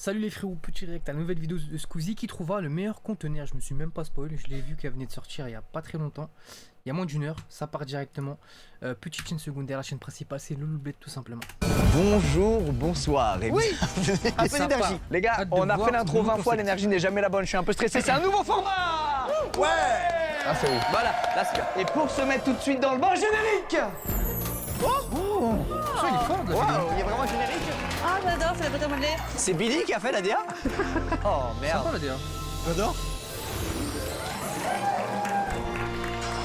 Salut les frérots, petit réact à la nouvelle vidéo de Squeezie qui trouvera le meilleur conteneur. Je me suis même pas spoil, je l'ai vu qu'elle venait de sortir il y a pas très longtemps. Il y a moins d'une heure, ça part directement. Petite chaîne secondaire, la chaîne principale c'est Loloubet tout simplement. Bonjour, bonsoir et oui, un peu d'énergie. Les gars, on a fait l'intro 20 fois, l'énergie n'est jamais la bonne, je suis un peu stressé, c'est un nouveau format. Ouais. Ah c'est ouf. Voilà, là c'est bien. Et pour se mettre tout de suite dans le bon générique. Oh, ça il est fort de Waouh, il y a vraiment un générique. Ah j'adore, c'est la pâte à modeler. C'est Billy qui a fait la DA. Oh merde. Sympa la DA. J'adore.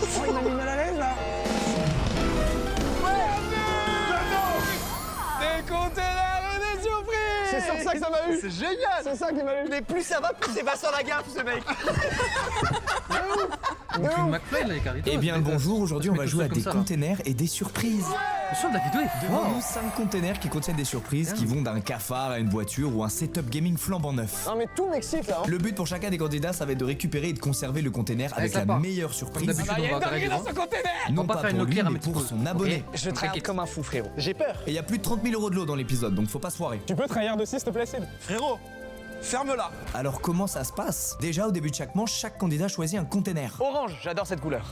Oh, il m'a mis mal à l'aise là. Des conteneurs et des surprises. C'est sur ça que ça m'a eu. C'est génial. C'est ça qui m'a eu. Mais plus ça va, plus c'est Vincent Lagaffe ce mec. Il fait une McFly là les carritos. Eh bien le bonjour, aujourd'hui on va jouer à des containers et des surprises. Le son de la vidéo est Devant fort. nous, 5 containers qui contiennent des surprises qui vont d'un cafard à une voiture ou un setup gaming flambant neuf. Non mais tout m'excite là. Le but pour chacun des candidats, ça va être de récupérer et de conserver le container avec ça la part. meilleure surprise. D'habitude, on va interagir dans ce conteneur. Non On va pas faire une pour lui, loquère, mais mais pour pour son abonné. Je travaille comme un fou frérot. J'ai peur. Et il y a plus de 30 000 € de lot dans l'épisode, donc faut pas se foirer. Tu peux tryhard aussi, s'il te plaît, Sid? Frérot, ferme-la. Alors comment ça se passe? Déjà au début de chaque manche, chaque candidat choisit un container. Orange, j'adore cette couleur.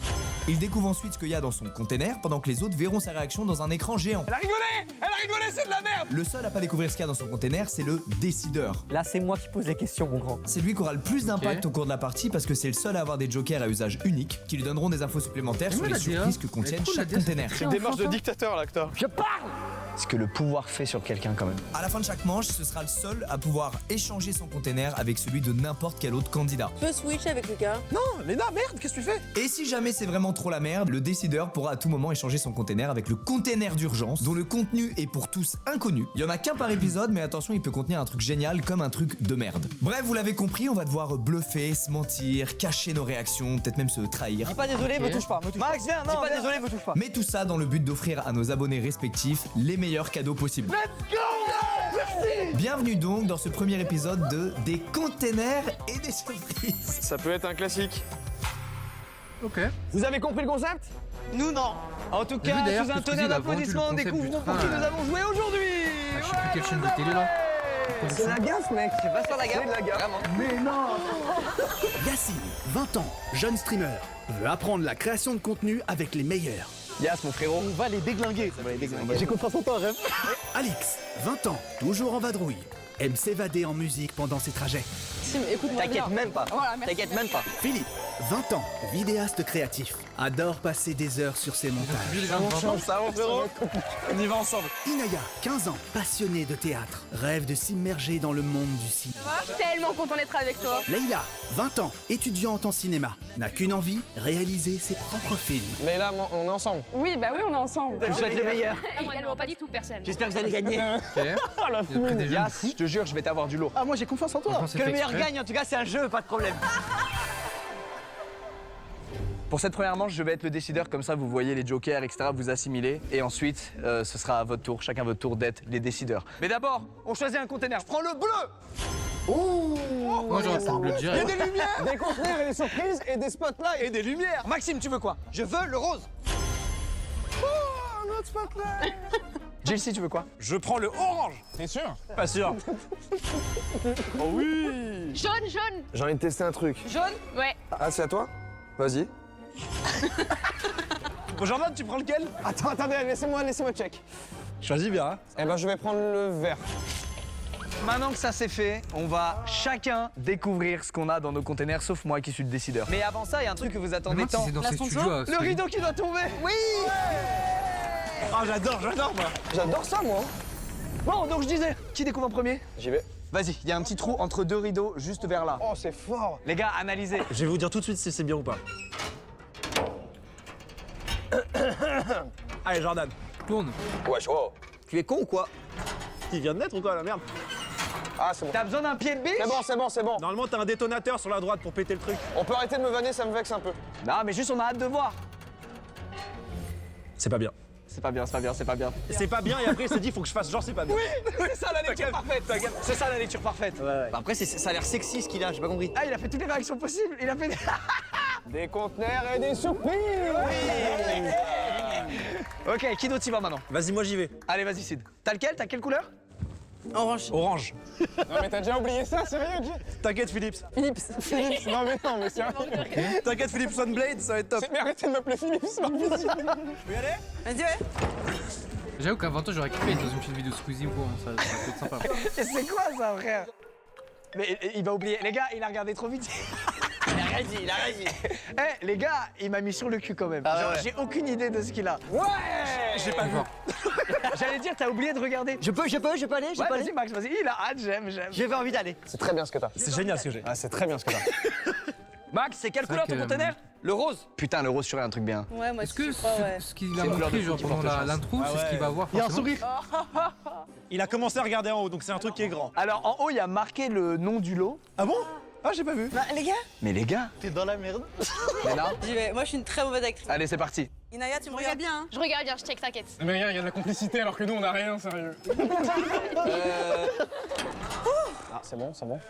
Il découvre ensuite ce qu'il y a dans son container pendant que les autres verront sa réaction dans un écran géant. Elle a rigolé, c'est de la merde. Le seul à pas découvrir ce qu'il y a dans son container, c'est le décideur. Là c'est moi qui pose les questions mon grand. C'est lui qui aura le plus d'impact Ok. au cours de la partie parce que c'est le seul à avoir des jokers à usage unique qui lui donneront des infos supplémentaires sur Mais les la DA, surprises que elle est contiennent cool, la chaque DA, container. c'est une démarche de dictateur là que t'as. Je parle. Ce que le pouvoir fait sur quelqu'un quand même. À la fin de chaque manche, ce sera le seul à pouvoir échanger son container avec celui de n'importe quel autre candidat. Tu peux switcher avec Lucas. Non, Léna, merde, qu'est-ce que tu fais? Et si jamais c'est vraiment trop la merde, le décideur pourra à tout moment échanger son container avec le container d'urgence, dont le contenu est pour tous inconnu. Il y en a qu'un par épisode, mais attention, il peut contenir un truc génial comme un truc de merde. Bref, vous l'avez compris, on va devoir bluffer, se mentir, cacher nos réactions, peut-être même se trahir. Dis pas désolé, me touche pas. Max, viens, non. Dis pas désolé, me touche pas. Mais tout ça dans le but d'offrir à nos abonnés respectifs les meilleurs cadeaux possibles. Let's go. Merci. Bienvenue donc dans ce premier épisode de Des containers et des surprises. Ça peut être un classique. Ok. Vous avez compris le concept? Nous non. En tout J'ai vu cas, d'ailleurs sous un que Squeezie, tonnerre il a vendu d'applaudissements, le concept découvrons du pour qui train. nous allons jouer aujourd'hui. Je sais plus quelle chaîne de télé là. C'est la gaffe, mec. C'est pas sur la gaffe. C'est de la gaffe. Vraiment. Yacine, 20 ans, jeune streamer, veut apprendre la création de contenu avec les meilleurs. Yas, mon frérot. On va les déglinguer. J'ai confiance en toi, rêve. Alix, 20 ans, toujours en vadrouille, aime s'évader en musique pendant ses trajets. Sim, écoute-moi bien. T'inquiète même pas. Voilà, merci. T'inquiète même pas. Philippe, 20 ans, vidéaste créatif, adore passer des heures sur ses montages. Ça, mon frérot. On y va ensemble. Inaya, 15 ans, passionné de théâtre, rêve de s'immerger dans le monde du cinéma. Je suis tellement content d'être avec toi. Leïla, 20 ans, étudiante en cinéma, n'a qu'une envie, réaliser ses propres films. Mais là, on est ensemble. Oui, bah oui, on est ensemble. Je souhaite le meilleur. Ils n'ont pas dit tout, personne. J'espère que vous allez gagner. Ok. Il a pris des jeux de Yas, fou. je te jure, je vais t'avoir du lot. Ah, moi j'ai confiance en toi. Franchement, c'est Que le fait meilleur exprès. gagne, en tout cas, c'est un jeu, pas de problème. Pour cette première manche, je vais être le décideur, comme ça vous voyez les jokers, etc. vous assimilez. Et ensuite, ce sera à votre tour, chacun votre tour d'être les décideurs. Mais d'abord, on choisit un conteneur. Je prends le bleu. Moi j'aurais pris le bleu Il y a direct. des lumières, des conteneurs et des surprises et des spotlights et des lumières. Maxime, tu veux quoi? Je veux le rose. Oh, un autre spotlight. JC, tu veux quoi? Je prends le orange. T'es sûr? Pas sûr. Oh oui. Jaune, jaune. J'ai envie de tester un truc. Jaune? Ouais. Ah, c'est à toi? Vas-y. Bon, Jordan, tu prends lequel? Attends, attendez, laissez-moi check. Choisis bien. Hein. Eh ben, je vais prendre le vert. Maintenant que ça c'est fait, on va chacun découvrir ce qu'on a dans nos containers, sauf moi qui suis le décideur. Mais avant ça, il y a un truc que vous attendez Demande si tant. c'est dans La ces sponsor studios à Le Squeezie. rideau qui doit tomber. Oui. Ah, j'adore moi. J'adore ça, moi. Bon, donc je disais, qui découvre en premier? J'y vais. Vas-y, il y a un petit trou entre deux rideaux juste vers là. Oh, c'est fort. Les gars, analysez. Je vais vous dire tout de suite si c'est bien ou pas. Allez, Jordan. Tourne. Wesh, oh. Tu es con ou quoi? Il vient de naître ou quoi, la merde? Ah, c'est bon. T'as besoin d'un pied de biche? C'est bon. Normalement, t'as un détonateur sur la droite pour péter le truc. On peut arrêter de me vanner, ça me vexe un peu. Non, mais juste on a hâte de voir. C'est pas bien. C'est pas bien, c'est pas bien, c'est pas bien. C'est pas bien et après, il s'est dit, faut que je fasse genre, c'est pas bien. C'est ça la lecture parfaite. C'est ça la lecture parfaite. Ouais. Bah après, ça a l'air sexy ce qu'il a, j'ai pas compris. Ah, il a fait toutes les réactions possibles. Il a fait. Des conteneurs et des surprises. Ok, qui d'autre y va maintenant? Vas-y, moi j'y vais. Allez, vas-y, Sid. T'as lequel? T'as quelle couleur? Orange. Orange. Non mais t'as déjà oublié ça, sérieux, Jay? T'inquiète, Philips. Philips, non mais sérieux. T'inquiète, Philips One-Blade, ça va être top. Mais arrêtez de m'appeler Philips, c'est pas possible. Tu peux y aller? Vas-y, ouais. J'avoue qu'avant toi, j'aurais kiffé être dans une petite vidéo Squeezie ou quoi, ça peut être sympa. Et c'est quoi ça, frère? Mais il va oublier. Les gars, il a regardé trop vite. Il a réagi, il a réagi. Eh, les gars, il m'a mis sur le cul quand même. Ah Genre, ouais. j'ai aucune idée de ce qu'il a. Ouais! J'ai pas vu. J'allais dire, t'as oublié de regarder. Je peux aller, Ouais, vas-y, Max, vas-y. Il a hâte, j'aime. J'avais envie d'aller. C'est très bien ce que t'as. C'est génial ce que j'ai. Ah, c'est très bien ce que t'as. Max, c'est quelle C'est couleur vrai ton que, conteneur? Le rose. Putain, le rose serait un truc bien. Ouais, moi Est-ce que je crois, ouais. ce qu'il C'est a une couleur montré de genre fou qui pendant porte chance. l'intro, Ah c'est ce qu'il ouais. va avoir Il y a un forcément. sourire. Il a commencé à regarder en haut, donc c'est un truc qui est grand. Alors, en haut, il y a marqué le nom du lot. Ah bon? Ah, j'ai pas vu. Bah, les gars, Mais les gars, t'es dans la merde. mais là. J'y vais. Moi, je suis une très mauvaise actrice. Allez, c'est parti. Inaya, tu me regardes bien, hein? Je regarde bien, je check, t'inquiète. Mais regarde, il y a de la complicité alors que nous on a rien, sérieux. Ah, c'est bon, c'est bon.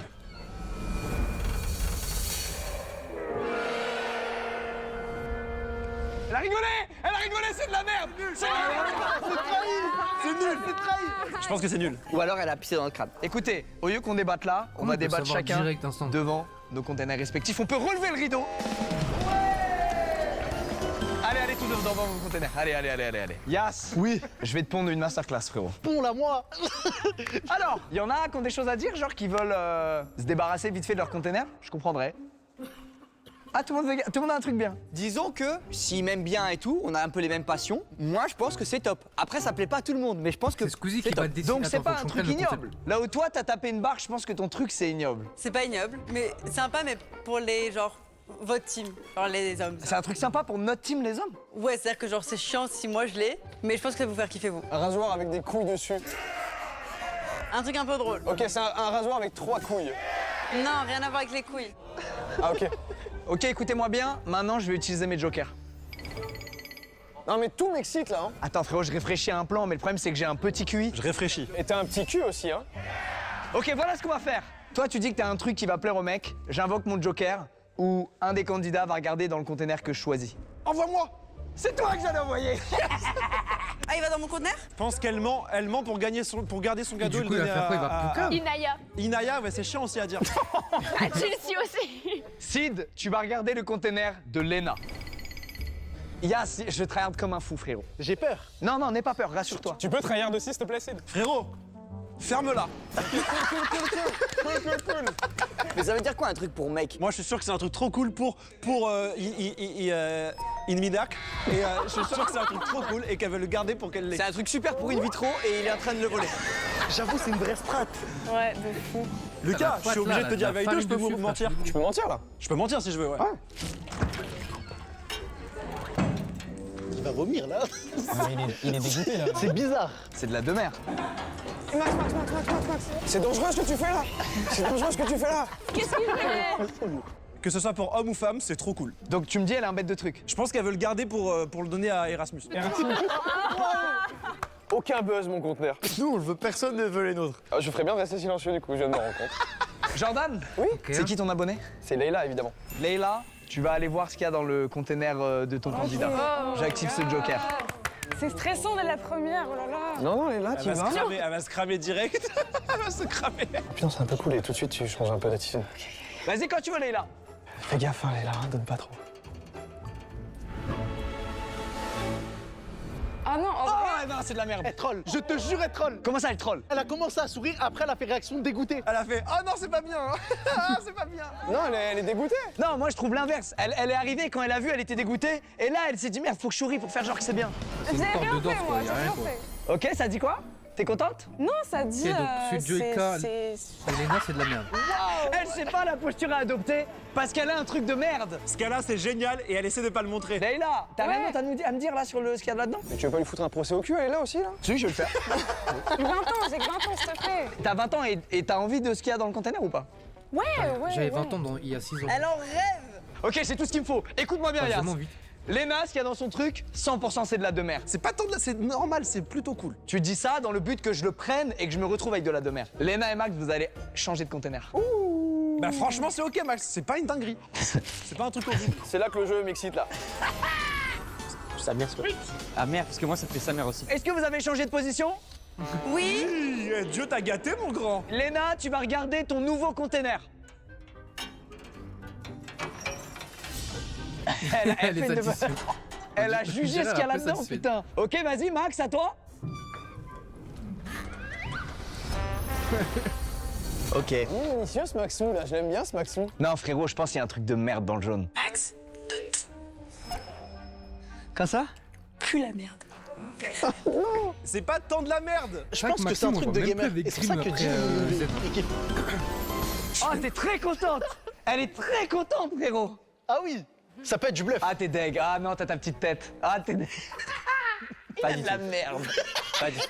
Elle a rigolé! Elle a rigolé, c'est de la merde! C'est nul! C'est trahi! Je pense que c'est nul. Ou alors elle a pissé dans le crâne. Écoutez, au lieu qu'on débatte là, on Comment va on peut débattre savoir chacun direct, instant devant nos containers respectifs. On peut relever le rideau. Allez, allez, tous devant vos containers. Allez. Yas. Oui. Je vais te pondre une masterclass, frérot. Ponds-la moi. Alors, il y en a qui ont des choses à dire, genre qui veulent se débarrasser vite fait de leur container. Je comprendrais. Ah, tout le monde a un truc bien. Disons que s'il m'aime bien et tout, on a un peu les mêmes passions. Moi, je pense que c'est top. Après, ça plaît pas à tout le monde, mais je pense que C'est Squeezie qui c'est va top. décider. Donc c'est Attends, pas faut un que je truc comprenne le ignoble. Là où toi t'as tapé une barre, je pense que ton truc c'est ignoble. C'est pas ignoble, mais sympa, mais pour les, genre, votre team, genre les hommes. C'est un truc sympa pour notre team les hommes. Ouais, c'est-à-dire que genre c'est chiant si moi je l'ai, mais je pense que ça va vous faire kiffer vous. Un rasoir avec des couilles dessus. Un truc un peu drôle. Ok, c'est un rasoir avec 3 couilles. Non, rien à voir avec les couilles. Ah, ok. Ok, écoutez-moi bien, maintenant je vais utiliser mes jokers. Non, mais tout m'excite là, hein. Attends frérot, je réfléchis à un plan, mais le problème c'est que j'ai un petit QI. Je réfléchis. Et t'as un petit cul aussi, hein. Ok, voilà ce qu'on va faire. Toi tu dis que t'as un truc qui va plaire au mec, j'invoque mon joker, ou un des candidats va regarder dans le container que je choisis. Envoie-moi. C'est toi que j'allais envoyer. Ah, il va dans mon conteneur? Je pense qu'elle ment pour garder son Et cadeau. du coup, il va faire quoi? Il va pouka? Inaya. Inaya, ouais, c'est chiant aussi à dire. Ah, Chelsea aussi. Sid, tu vas regarder le container de Lena. Yas, je tryhard comme un fou frérot. J'ai peur. Non, n'aie pas peur, rassure-toi. Tu peux trahir de s'il te plaît, Sid? Frérot, ferme-la. Mais ça veut dire quoi un truc pour mec? Moi, je suis sûr que c'est un truc trop cool pour Inmidak. Et je suis sûr que c'est un truc trop cool et qu'elle veut le garder pour qu'elle l'ait. C'est un truc super pour une vitro et il est en train de le voler. J'avoue, c'est une vraie strat. Ouais, de fou. Lucas, je suis obligé de te dire la vérité ou je peux vous mentir? Tu peux mentir là? Je peux mentir si je veux, ouais. Il va vomir là. Il est dégoûté là. C'est bizarre. C'est de la demeure. Max. C'est dangereux ce que tu fais là. C'est dangereux ce que tu fais là. Qu'est-ce qu'il fait? Que ce soit pour homme ou femme, c'est trop cool. Donc tu me dis elle a un bête de truc. Je pense qu'elle veut le garder pour le donner à Erasmus. Aucun buzz mon conteneur. Nous, on le veut, personne ne veut les nôtres. Ah, je ferais bien de rester silencieux du coup, je viens de me rendre compte. Jordan, c'est qui ton abonné? C'est Leïla évidemment. Leïla, tu vas aller voir ce qu'il y a dans le container de ton candidat. J'active ce joker. C'est stressant dès la première, oh là là. Non, Leïla, tu vas. Elle va se cramer direct. Elle va se cramer. Putain, c'est un peu cool et tout de suite tu changes un peu d'attitude. Vas-y quand tu veux Leïla. Fais gaffe, hein, Leïla, donne pas trop. Ah non, en vrai. Oh non, c'est de la merde. Elle troll. Je te jure, elle troll. Comment ça elle troll? Elle a commencé à sourire, après elle a fait réaction dégoûtée. Elle a fait oh non, c'est pas bien. Ah, c'est pas bien. Non, elle est dégoûtée. Non, moi je trouve l'inverse. Elle est arrivée, quand elle a vu, elle était dégoûtée. Et là, elle s'est dit merde, faut que je souris pour faire genre que c'est bien. C'est une J'ai porte rien de danse fait, quoi, moi, y j'ai a rien rien quoi. fait. Ok, ça dit quoi? T'es contente? Non, ça dit. Ok, donc ce Joker, c'est- Elena, c'est de la merde. Elle sait pas la posture à adopter parce qu'elle a un truc de merde. Ce qu'elle a, c'est génial et elle essaie de pas le montrer. Leïla, t'as rien Ouais. d'autre à me dire là sur ce qu'il y a là-dedans? Mais tu veux pas lui foutre un procès au cul, elle est là aussi là? Si, je vais le faire. J'ai 20 ans, j'ai que 20 ans, s'il te plaît. T'as 20 ans et t'as envie de ce qu'il y a dans le container ou pas? Ouais. J'avais 20 ans il y a 6 ans. Elle en rêve. Ok, c'est tout ce qu'il me faut. Écoute-moi bien, Pas Yas. vraiment vite. Lena, ce qu'il y a dans son truc, 100% c'est de la demeure. C'est pas tant de la... C'est normal, c'est plutôt cool. Tu dis ça dans le but que je le prenne et que je me retrouve avec de la demeure. Lena et Max, vous allez changer de container. Bah franchement, c'est ok, Max. C'est pas une dinguerie. C'est pas un truc horrible. C'est là que le jeu m'excite là. Sa mère, Ah merde, parce que moi ça fait sa mère aussi. Est-ce que vous avez changé de position? Oui. Dieu t'a gâté, mon grand. Léna, tu vas regarder ton nouveau container. Elle Les fait une- additions. Elle a Je jugé dirais ce qu'il y a un peu là-dedans, satisfaite. putain. Ok, vas-y, Max, à toi. Ok. Minutieux ce Maxou là, je l'aime bien ce Maxou. Non, frérot, je pense qu'il y a un truc de merde dans le jaune. Max, Comme ça? pue la merde. C'est pas tant de la merde. Je pense que c'est un truc de gamer. Et c'est pour ça que Jim, il kiffe. Oh, t'es très contente. Elle est très contente, frérot. Ah oui, ça peut être du bluff. Ah, t'es deg. Ah non, t'as ta petite tête. Ah, t'es deg. Il a de la merde.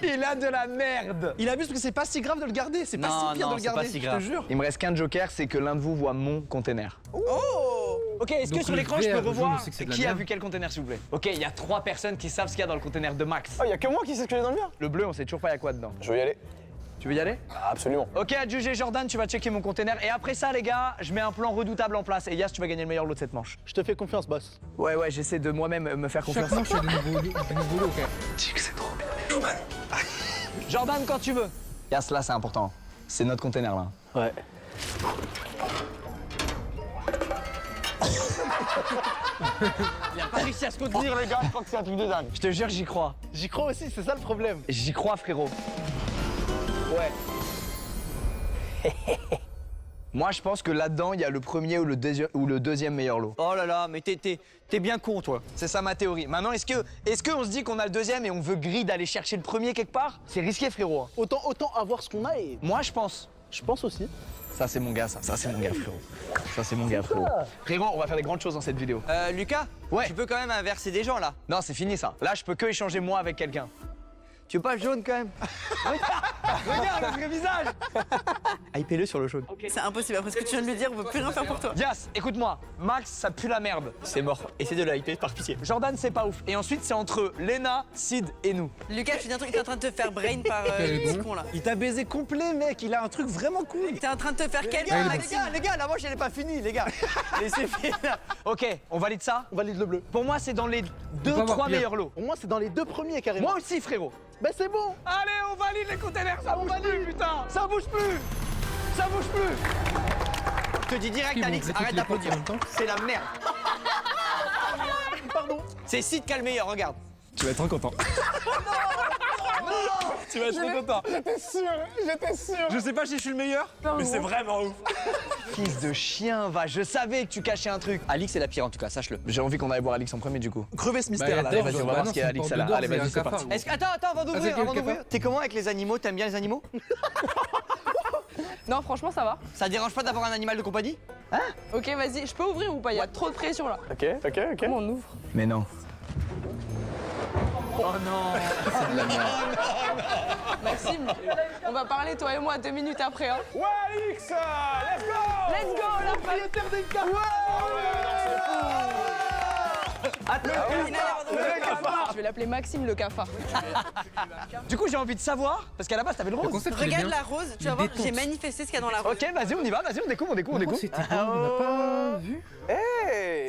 Il a de la merde. Il abuse parce que c'est pas si grave de le garder. C'est pas si pire de le garder, je te jure. Il me reste qu'un joker, c'est que l'un de vous voit mon container. Ok, est-ce que Donc sur le l'écran je vert, peux le jaune, revoir on sait que c'est de la qui a merde. vu quel container, s'il vous plaît? Ok, il y a 3 personnes qui savent ce qu'il y a dans le container de Max. Oh, y a que moi qui sais ce que j'ai dans le mien. Le bleu, on sait toujours pas il y a quoi dedans. Je veux y aller. Tu veux y aller? Ah, absolument. Ok, adjugé Jordan, tu vas checker mon container. Et après ça, les gars, je mets un plan redoutable en place. Et Yas, tu vas gagner le meilleur lot de cette manche. Je te fais confiance, boss. Ouais, j'essaie de moi-même me faire Chaque confiance. manche, il y a de nouveaux lots, quand même. Dis que c'est trop bien. Jordan, quand tu veux. Yas, là, c'est important. C'est notre container, là. Ouais. Il a pas réussi à se contenir, les gars. Je crois que c'est un truc de dingue. Je te jure, j'y crois. J'y crois aussi, c'est ça le problème. J'y crois, frérot. Ouais. Moi, je pense que là-dedans, il y a le premier ou le deuxième meilleur lot. Oh là là, mais t'es bien con, toi. C'est ça ma théorie. Maintenant, est-ce qu'on se dit qu'on a le deuxième et on veut grille d'aller chercher le premier quelque part? C'est risqué, frérot. Hein. Autant avoir ce qu'on a et Moi, je pense. je pense aussi. Ça, c'est mon gars, ça. Ça, c'est mon gars, frérot. Ça, c'est mon gars, frérot. Frérot, on va faire des grandes choses dans cette vidéo. Lucas, Ouais. tu peux quand même inverser des gens, là. Non, c'est fini, ça. Là, je peux que échanger moi avec quelqu'un. Tu veux pas le jaune, quand même? Regarde le vrai visage. Hypez-le sur le jaune. C'est impossible. Après ce que tu viens de lui dire, on peut plus rien faire pour toi. Yas, écoute-moi. Max, ça pue la merde. C'est mort. Essaie de le hyper, par pitié. Jordan, c'est pas ouf. Et ensuite, c'est entre Léna, Sid et nous. Lucas, tu dis un truc, t'es en train de te faire brain par Quel ce bon. con là. Il t'a baisé complet, mec. Il a un truc vraiment cool. T'es en train de te faire quel Les gars, Maxime les gars, la manche, elle est pas finie, les gars. Laissez finir. Ok, on valide ça? On valide le bleu. Pour moi, c'est dans les peut pas avoir 2-3 pire. meilleurs lots. Au moins, c'est dans les deux premiers carrément. Moi aussi, frérot. Bah, c'est bon. Allez, on valide les containers, ça bouge plus, putain. Ça bouge plus. Ça bouge plus. Je te dis direct, Bon, Alix, les trucs, arrête les portes d'applaudir. en même temps. C'est la merde. Pardon. C'est Sid qui a le meilleur, regarde. Tu vas être trop content. Tu vas être trop content. J'étais sûr. Je sais pas si je suis le meilleur, mais c'est vraiment ouf. Fils de chien, va. Je savais que tu cachais un truc. Alix est la pire, en tout cas, sache-le. J'ai envie qu'on aille voir Alix en premier, du coup. Crever ce Bah, mystère là. il y a vas-y, d'or, on va voir non, ce qu'il y a, c'est Alix, une là. porte Allez, d'or, vas-y, c'est un c'est cafard. parti. Attends, avant d'ouvrir, quel avant d'ouvrir. cafard T'es comment avec les animaux? T'aimes bien les animaux? Non, franchement, ça va. Ça te dérange pas d'avoir un animal de compagnie? Ok, vas-y, je peux ouvrir ou pas? Il y a trop de pression là. Ok. Comment on ouvre? Mais non. Maxime, on va parler toi et moi 2 minutes après. Hein. Ouais, Alix, let's go. Let's go, la propriétaire des Je vais l'appeler Maxime le cafard. Du coup, j'ai envie de savoir, parce qu'à la base, t'avais le Le rose. concept, il est Regarde bien. la rose, tu Il vas voir, détente. j'ai manifesté ce qu'il y a dans la rose. Ok, vas-y, on y va, vas-y, on découvre, on découvre, on Le découvre. c'était quoi? On n'a pas vu.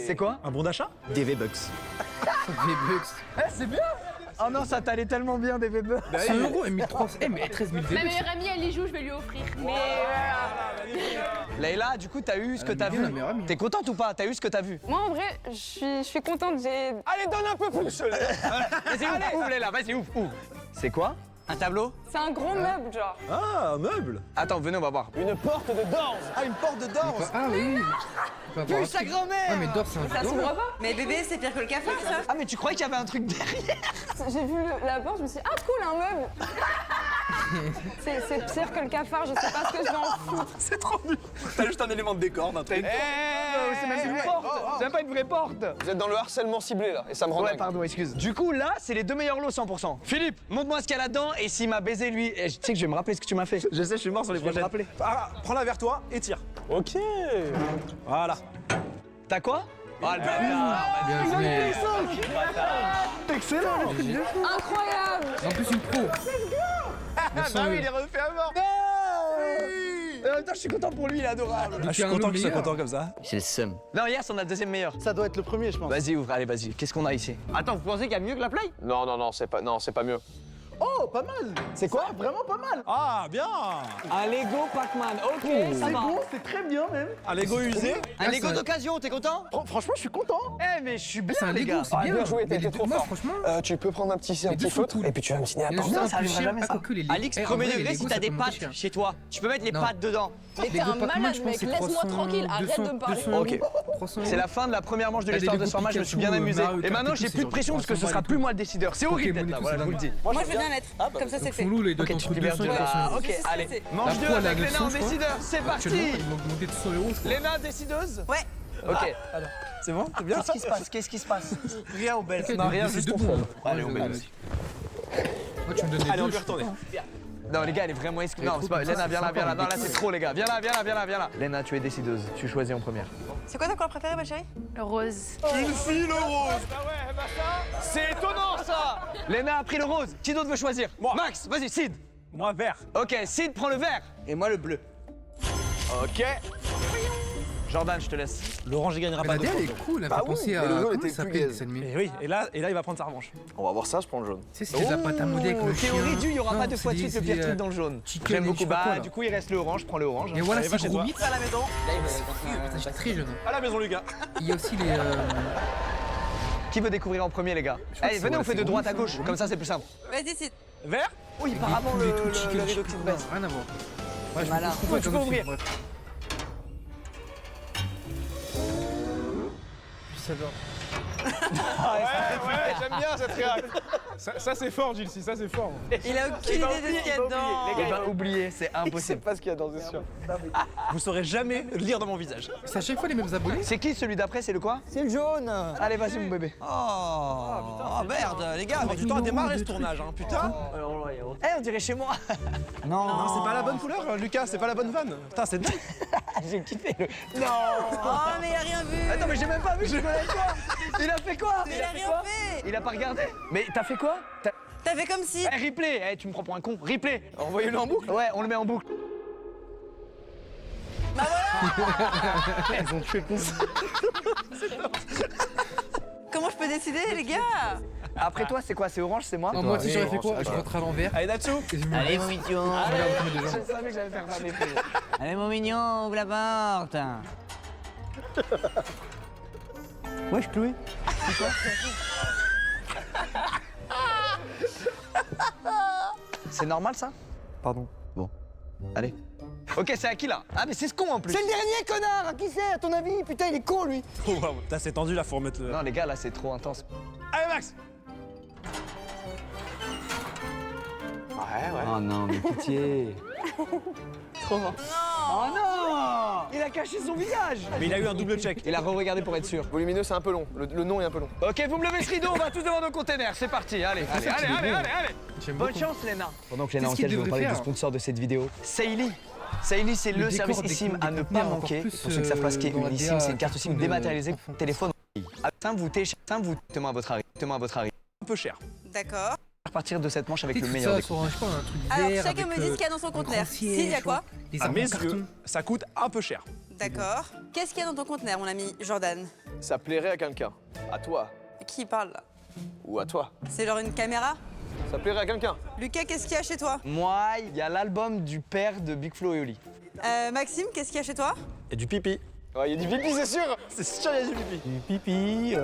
C'est quoi? Un bon d'achat? Des V-Bucks. V-Bucks. Eh, c'est bien. Oh non, ça t'allait tellement bien, des bébés. 100 € et 1300. Eh, mais 13 000 Ma V-Bucks. meilleure amie, elle y joue, je vais lui offrir. Mais Leïla, du coup, t'as eu ce que t'as bien, vu. la meilleure amie. T'es contente ou pas? T'as eu ce que t'as vu? moi, en vrai, je suis contente. Allez, donne un peu plus. Vas-y, ouvre, Leïla, vas-y, ouvre. C'est quoi? Un tableau? C'est un gros meuble, genre. Ah, un meuble. Attends, venez, on va voir. Une porte de danse. Ah, une porte de danse. Ah oui. On peut avoir un sa truc. grand-mère. Ah, mais d'or, c'est un Ça d'or. s'ouvre pas. Mais bébé, c'est pire que le cafard ça. Ah, mais tu croyais qu'il y avait un truc derrière? J'ai vu la porte, je me suis dit, ah cool, un meuble. C'est pire que le cafard, je sais pas ce que je vais en foutre. C'est trop nul. T'as juste un élément de décor d'un truc. C'est même une porte. C'est même pas une vraie porte. Vous êtes dans le harcèlement ciblé là, et ça me rend Ouais, dingue. pardon, excuse. Du coup, là, c'est les 2 meilleurs lots 100%. Philippe, montre-moi ce qu'il y a là-dedans et s'il m'a baisé lui. Et tu sais que je vais me rappeler ce que tu m'as fait. Je sais, je suis mort sur les vais me prochaines. rappeler. Ah, prends-la vers toi et tire. Ok. Voilà. T'as quoi? Oh le bâtard. Bien joué. Excellent. Incroyable. En plus, une pro. Bah oui, il est refait à mort. En même temps, je suis content pour lui, il est adorable. Ah, je suis un content lot qu'il soit meilleur. content comme ça. J'ai le seum. Non, yes, on a le deuxième meilleur. Ça doit être le premier, je pense. Vas-y, ouvre, allez, vas-y. Qu'est-ce qu'on a ici? Attends, vous pensez qu'il y a mieux que la play? Non, c'est pas mieux. Oh, Oh, pas mal. C'est quoi? Vraiment pas mal. Ah, bien. Un Lego Pac-Man, ok, ça C'est va. bon, c'est très bien même. Un Lego usé. Un Lego ça- d'occasion, t'es content? Franchement, je suis content. Eh, mais je suis bien, C'est un les Lego, gars. c'est Ah, bien. bien joué, Mais t'étais les deux, trop moi, fort. franchement. Tu peux prendre un petit Les deux sont feutre cool. et puis tu vas me signer un Il y en a pardon. juste ça un plus arrivera cher. jamais, Ah, ça. quoique les Alix, Eh, en premier vrai, les degré, Lego, si ça t'as des peut monter pattes cher. chez toi, tu peux mettre les Non. pattes dedans. Mais t'es Lego un Pac-Man, malade, je pense, mec, c'est laisse-moi 300, tranquille, arrête 200, de me parler. 200 euros. Ok. 300 C'est la fin de la première manche de T'as des l'histoire de Lego ce format, je me suis bien Pikachu, amusé. Mario Et Kart maintenant, et j'ai tout, plus de c'est pression parce que ce 300 sera balles et plus tout. moi le décideur. C'est horrible Pokémon d'être et là, tout, voilà, c'est je vous le dis. Moi, je veux bien l'être. Comme ça, c'est Donc fait. son loup, il doit Ok, être tu entre te libères 200 de et 300 la... euros. Ok, C'est allez. fait. Manche La 2 poêle avec avec Léna son, en je crois. décideur, c'est parti. Actuellement, ils vont augmenter de 100 euros, je crois. Léna, décideuse. Ouais. Ok. C'est bon, c'est bien. Qu'est-ce qui se passe? Qu'est-ce qui se passe? Rien au bel. Ok, Non, rien, c'est juste deux ton bons, fond. hein. Allez, Ouais, on je- va. Moi, tu me donnes les Allez, on deux, peut je suis retourner. content. Non, les gars, elle est vraiment exclue. Non, c'est pas. Léna, viens là, viens là. Non, là, c'est trop, les gars. Viens là, viens là, viens là, viens là. Léna, tu es décideuse. Tu choisis en première. C'est quoi ta couleur préférée, ma chérie? Le rose. Une fille le rose. C'est étonnant, ça. Léna a pris le rose. Qui d'autre veut choisir? Moi. Max, vas-y, Sid. Moi, vert. Ok, Sid prend le vert. Et moi le bleu. Ok. Jordan, je te laisse. L'orange, il gagnera Mais pas la de DA, elle fois. est cool, elle Bah fait oui, penser mais à. le jaune Comment était ça s'appelle plus le gaze. dessin animé? Et oui, et là, il va prendre sa revanche. On va voir ça, je prends le jaune. Tu sais, c'était de la pâte à modeler avec le chien. Théorie du, il y aura Non, pas deux fois de c'est suite le des- pire truc dans le jaune. Chicken J'aime et je beaucoup. sais pas quoi, Bah, là. du coup, il reste le orange. Je prends le orange. Et voilà, Allez, va c'est chez gros toi. mythe. À la maison. Putain, j'étais très jeune. À la maison, Lucas. Il y a aussi les. Qui veut découvrir en premier, les gars? crois Allez, que venez, c'est- on fait de c'est droite à gros, gauche. ça. Comme ça, c'est plus simple. Vas-y, Sid. Vert. Oui, par avant les trucs chicken, le rideau je qui sais se pas, baisse. rien à voir. Ouais, je Malin. me confonds avec Tu un peux autre ouvrir. film, bref. Ça va. Ouais, j'aime bien cette réaction. Ça c'est fort, Gilles, ça c'est fort. Il a aucune idée de ce qu'il y a dedans. Les gars, oubliez, c'est C'est impossible. pas ce qu'il y a dans ce sûr. Vous saurez jamais lire dans mon visage. C'est à chaque fois les mêmes abonnés. C'est qui celui d'après? C'est le quoi? C'est le jaune. Allez, vas-y, mon bébé. Oh, merde, les gars. Du temps à démarrer ce tournage, hein, putain. Eh, on dirait chez moi. Non, Non, c'est pas la bonne couleur, Lucas, c'est pas la bonne vanne. Putain, c'est dingue. J'ai kiffé le. Oh, mais il a rien vu. Attends, mais j'ai même pas vu, je connais quoi? Il a fait quoi? Il a rien fait. Il a pas regardé. Mais t'as fait quoi? T'as fait comme si. Eh, replay. Eh, tu me prends pour un con. Replay. Envoyez-le en boucle. Ouais, on le met en boucle. Bah voilà. Elles ont tué pour ça. Comment je peux décider, les gars? Après toi, c'est quoi? C'est orange, c'est moi? Non, moi, si j'aurais fait quoi? c'est Je toi. rentre à l'envers. Allez, Natsu. et je me Allez, baisse. mon mignon. Je regarde tous mes deux Je jambes. savais que j'allais faire ça, mais Allez, mon mignon, ouvre la porte. Wesh, Chloé. C'est normal ça? Pardon. Bon. Allez. Ok, c'est à qui là? Ah, mais c'est ce con en plus. C'est le dernier, connard. À qui c'est, à ton avis? Putain, il est con, lui. Oh, wow. Putain, c'est tendu là, faut remettre le. Non, les gars, là, c'est trop intense. Allez, Max. Oh non, mais pitié. Oh non! Il a caché son visage! Mais il a eu un double check. Il a re-regardé pour être sûr. Volumineux, c'est un peu long. Le nom est un peu long. Ok, vous me levez ce rideau, on va tous devant nos containers, c'est parti, allez, allez, allez, allez, allez, allez. J'aime Bonne beaucoup. chance, Léna. Pendant que Léna C'est ce qu'il enquête, je vais vous devrait parler du faire. sponsor de cette vidéo. Sailly. Sailly, c'est le Le décor service des eSIM à ne conteneurs pas encore manquer. plus, Pour ceux que savent pas ce qu'est dans la une eSIM, DA, c'est une carte SIM de dématérialisée enfant. téléphone. Simple, vous téléchargez votre arrivée. Témoin à votre arrivée. Un peu cher. D'accord. À partir de cette manche avec le Peut-être meilleur ça des sur un, je sais pas, un truc Alors, vert chacun avec, me dit ce qu'il y a dans son un conteneur. grand S'il y a siège, quoi? des À arbres mes en carton. yeux, ça coûte un peu cher. D'accord. Qu'est-ce qu'il y a dans ton conteneur, mon ami Jordan? Ça plairait à quelqu'un. À toi. Qui parle là? Ou à toi. C'est genre une caméra? Ça plairait à quelqu'un. Lucas, qu'est-ce qu'il y a chez toi? Moi, il y a l'album du père de Big Flo et Oli. Maxime, qu'est-ce qu'il y a chez toi? Et du pipi. Ouais, il y a du pipi, c'est sûr. C'est sûr, il y a du pipi. Du pipi,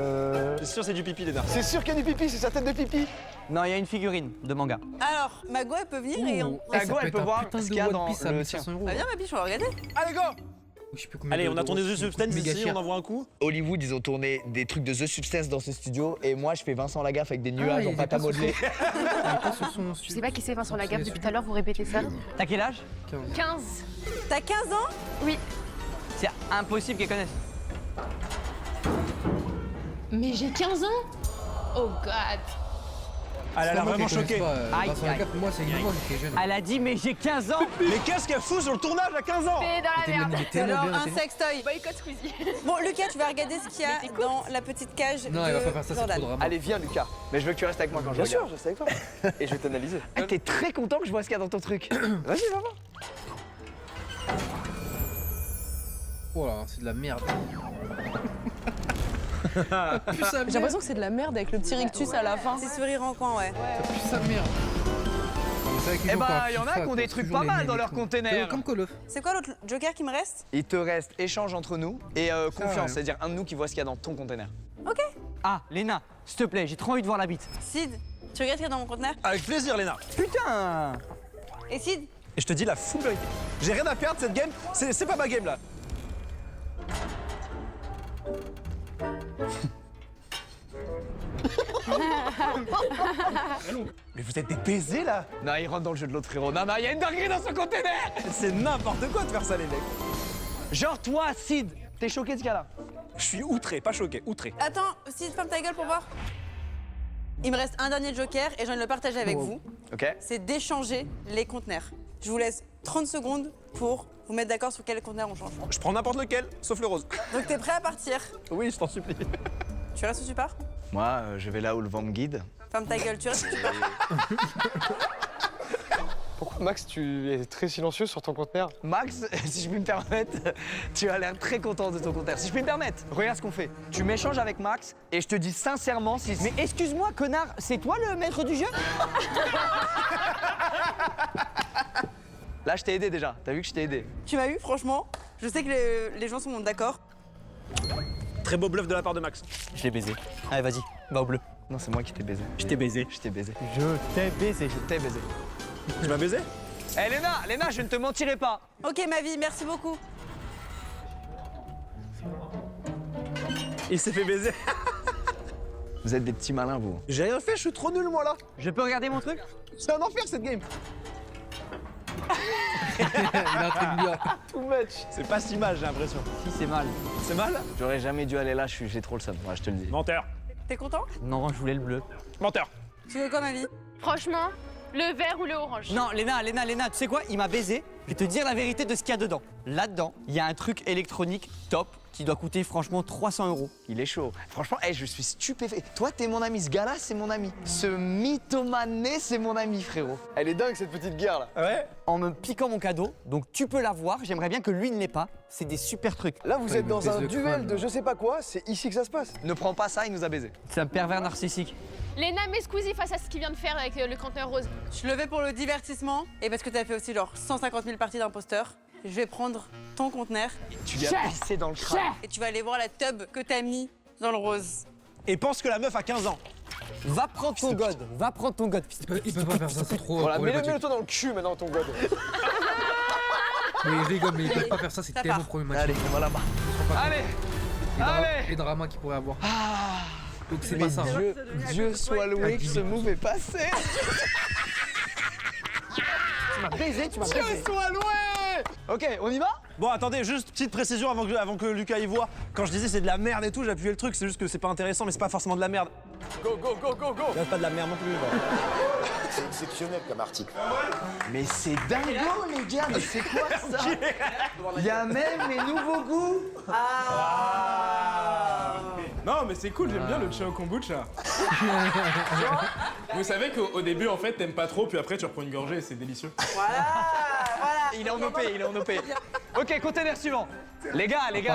C'est sûr, c'est du pipi, Léna. C'est sûr qu'il y a du pipi, c'est sa tête de pipi. Non, il y a une figurine de manga. Alors, Mago, elle peut venir et on... Ouh, Ta ça go, peut elle être peut un voir putain ce de qu'il y a One dans Piece à le 1500 euros. Bah viens, ma biche, on va regarder. Allez, go. Je sais plus combien Allez, on d'euros, a tourné The ça coûte Substance méga ici, cher. on envoie un coup. Hollywood, ils ont tourné des trucs de The Substance dans ce studio et moi, je fais Vincent Lagaffe avec des nuages il en est pâte à pas sur modeler. Il est pas sur son. Je sais pas qui c'est Vincent Lagaffe depuis tout à l'heure, vous répétez ça. T'as quel âge? 15. T'as 15 ans? Oui. C'est impossible qu'elle connaisse. Mais j'ai 15 ans. Oh god. Elle a l'air vraiment Moi, choquée. Aïe, Vincent aïe. Lagaffe, moi, c'est une fois j'étais jeune. Elle a dit, mais j'ai 15 ans. Mais qu'est-ce qu'elle fout sur le tournage à 15 ans? T'es dans la T'es merde. même- il est C'est tellement alors bien, un la télé. sextoy. Boycott Squeezie. Bon, Lucas, tu vas regarder ce qu'il y a dans la petite cage Non, de il va pas faire ça, c'est Jordan. trop drama. Allez, viens, Lucas. Mais je veux que tu restes avec moi quand je Bien regarde. sûr, je sais avec toi. Et je vais t'analyser. Ah, t'es très content que je vois ce qu'il y a dans ton truc. Vas-y, va voir. Oh là, c'est de la merde. Plus sa J'ai l'impression que c'est de la merde avec le petit rictus à la fin. Petit sourire en coin, ouais. Ça pue sa merde. vrai qu'ils Eh ont ben, pas il y en a FIFA, qui ont quoi. des trucs Toujours pas les mal mêmes dans et leur tout. container. Comme Call of. C'est quoi l'autre joker qui me reste? Il te reste échange entre nous et confiance, ouais. c'est-à-dire un de nous qui voit ce qu'il y a dans ton container. Ok. Ah, Léna, s'il te plaît, j'ai trop envie de voir la bite. Sid, tu regardes ce qu'il y a dans mon conteneur? Avec plaisir, Léna. Putain. Et Sid? Et je te dis la full vérité. J'ai rien à perdre cette game, c'est pas ma game là. Mais vous êtes des baisers là. Non, il rentre dans le jeu de l'autre frérot. Non, il y a une dinguerie dans son container. C'est n'importe quoi de faire ça les mecs. Genre toi, Sid, t'es choqué de ce cas-là? Je suis outré, pas choqué, outré. Attends, Sid, ferme ta gueule pour voir. Il me reste un dernier joker et j'ai envie de le partager avec vous. Ok. C'est d'échanger les conteneurs. Je vous laisse 30 secondes pour vous mettre d'accord sur quel conteneur on change. Je prends n'importe lequel, sauf le rose. Donc t'es prêt à partir? Oui, je t'en supplie. Tu restes ou tu pars? Moi, je vais là où le vent me guide. Ferme ta gueule, tu restes ou tu pars? Pourquoi, Max, tu es très silencieux sur ton conteneur? Max, si je puis me permettre, tu as l'air très content de ton conteneur. Si je puis me permettre, regarde ce qu'on fait. Tu m'échanges avec Max et je te dis sincèrement si... Mais excuse-moi, connard, c'est toi le maître du jeu? Là, je t'ai aidé déjà. T'as vu que je t'ai aidé. Tu m'as eu, franchement. Je sais que les gens sont d'accord. Très beau bluff de la part de Max. Je l'ai baisé. Allez, vas-y, va au bleu. Non, c'est moi qui t'ai baisé. Je t'ai baisé. Je t'ai baisé. Je t'ai baisé. Je t'ai baisé. Tu m'as baisé? Eh Léna, je ne te mentirai pas. Ok, ma vie, merci beaucoup. Il s'est fait baiser. Vous êtes des petits malins, vous. J'ai rien fait, je suis trop nul moi là. Je peux regarder mon truc? C'est un enfer cette game. Il a un truc bien. Too much. C'est pas si mal, j'ai l'impression. Si, c'est mal. C'est mal? J'aurais jamais dû aller là, j'ai trop le seum. Ouais, je te le dis. Menteur. T'es content? Non, je voulais le bleu. Menteur. Tu veux quoi, ma vie? Franchement, le vert ou le orange? Non, Léna, tu sais quoi? Il m'a baisé. Je vais te dire la vérité de ce qu'il y a dedans. Là-dedans, il y a un truc électronique top qui doit coûter franchement 300 €. Il est chaud. Franchement, je suis stupéfait. Toi, t'es mon ami. Ce gars-là, c'est mon ami. Ce mythomané, c'est mon ami, frérot. Elle est dingue cette petite guerre là. Ouais. En me piquant mon cadeau, donc tu peux l'avoir. J'aimerais bien que lui ne l'ait pas. C'est des super trucs. Là, vous Ouais, êtes il me dans baise un le duel crâne, de là. je sais pas quoi, c'est ici que ça se passe. Ne prends pas ça, il nous a baisé. C'est un pervers narcissique. Léna, mets Squeezie face à ce qu'il vient de faire avec le conteneur rose. Je le fais pour le divertissement et parce que t'as fait aussi genre 150 000 parties d'imposteur. Je vais prendre ton conteneur Tu lui as pissé dans le crâne. et tu vas aller voir la tub que t'as mis dans le rose. Et pense que la meuf a 15 ans. Va prendre ton god. Va prendre ton god. Il peut pas faire ça, c'est trop. Voilà, mets-le problématique. toi dans le cul maintenant ton god. Mais il rigole, mais il peut pas faire ça, c'est Ça tellement part. problématique. Allez, voilà. Allez, Les dramas qu'il pourrait avoir. Donc c'est mais pas ça. Dieu soit loué que ce move est passé. Tu m'as baisé, tu m'as Dieu baisé. soit loué. Ok, on y va? Bon, attendez, juste petite précision avant que Lucas y voit. Quand je disais c'est de la merde et tout, j'appuyais le truc, c'est juste que c'est pas intéressant, mais c'est pas forcément de la merde. Go, go, go, go, go. Il y a pas de la merde non plus. C'est exceptionnel comme article. Mais c'est dingo, les gars, mais c'est quoi ça? Il y a même les nouveaux goûts. Non, mais c'est cool, j'aime bien le chai au kombucha. Vous savez qu'au début, en fait, t'aimes pas trop, puis après, tu reprends une gorgée et c'est délicieux. Voilà. Il est en OP, il est en OP. Ok, container suivant. Les gars. J'ai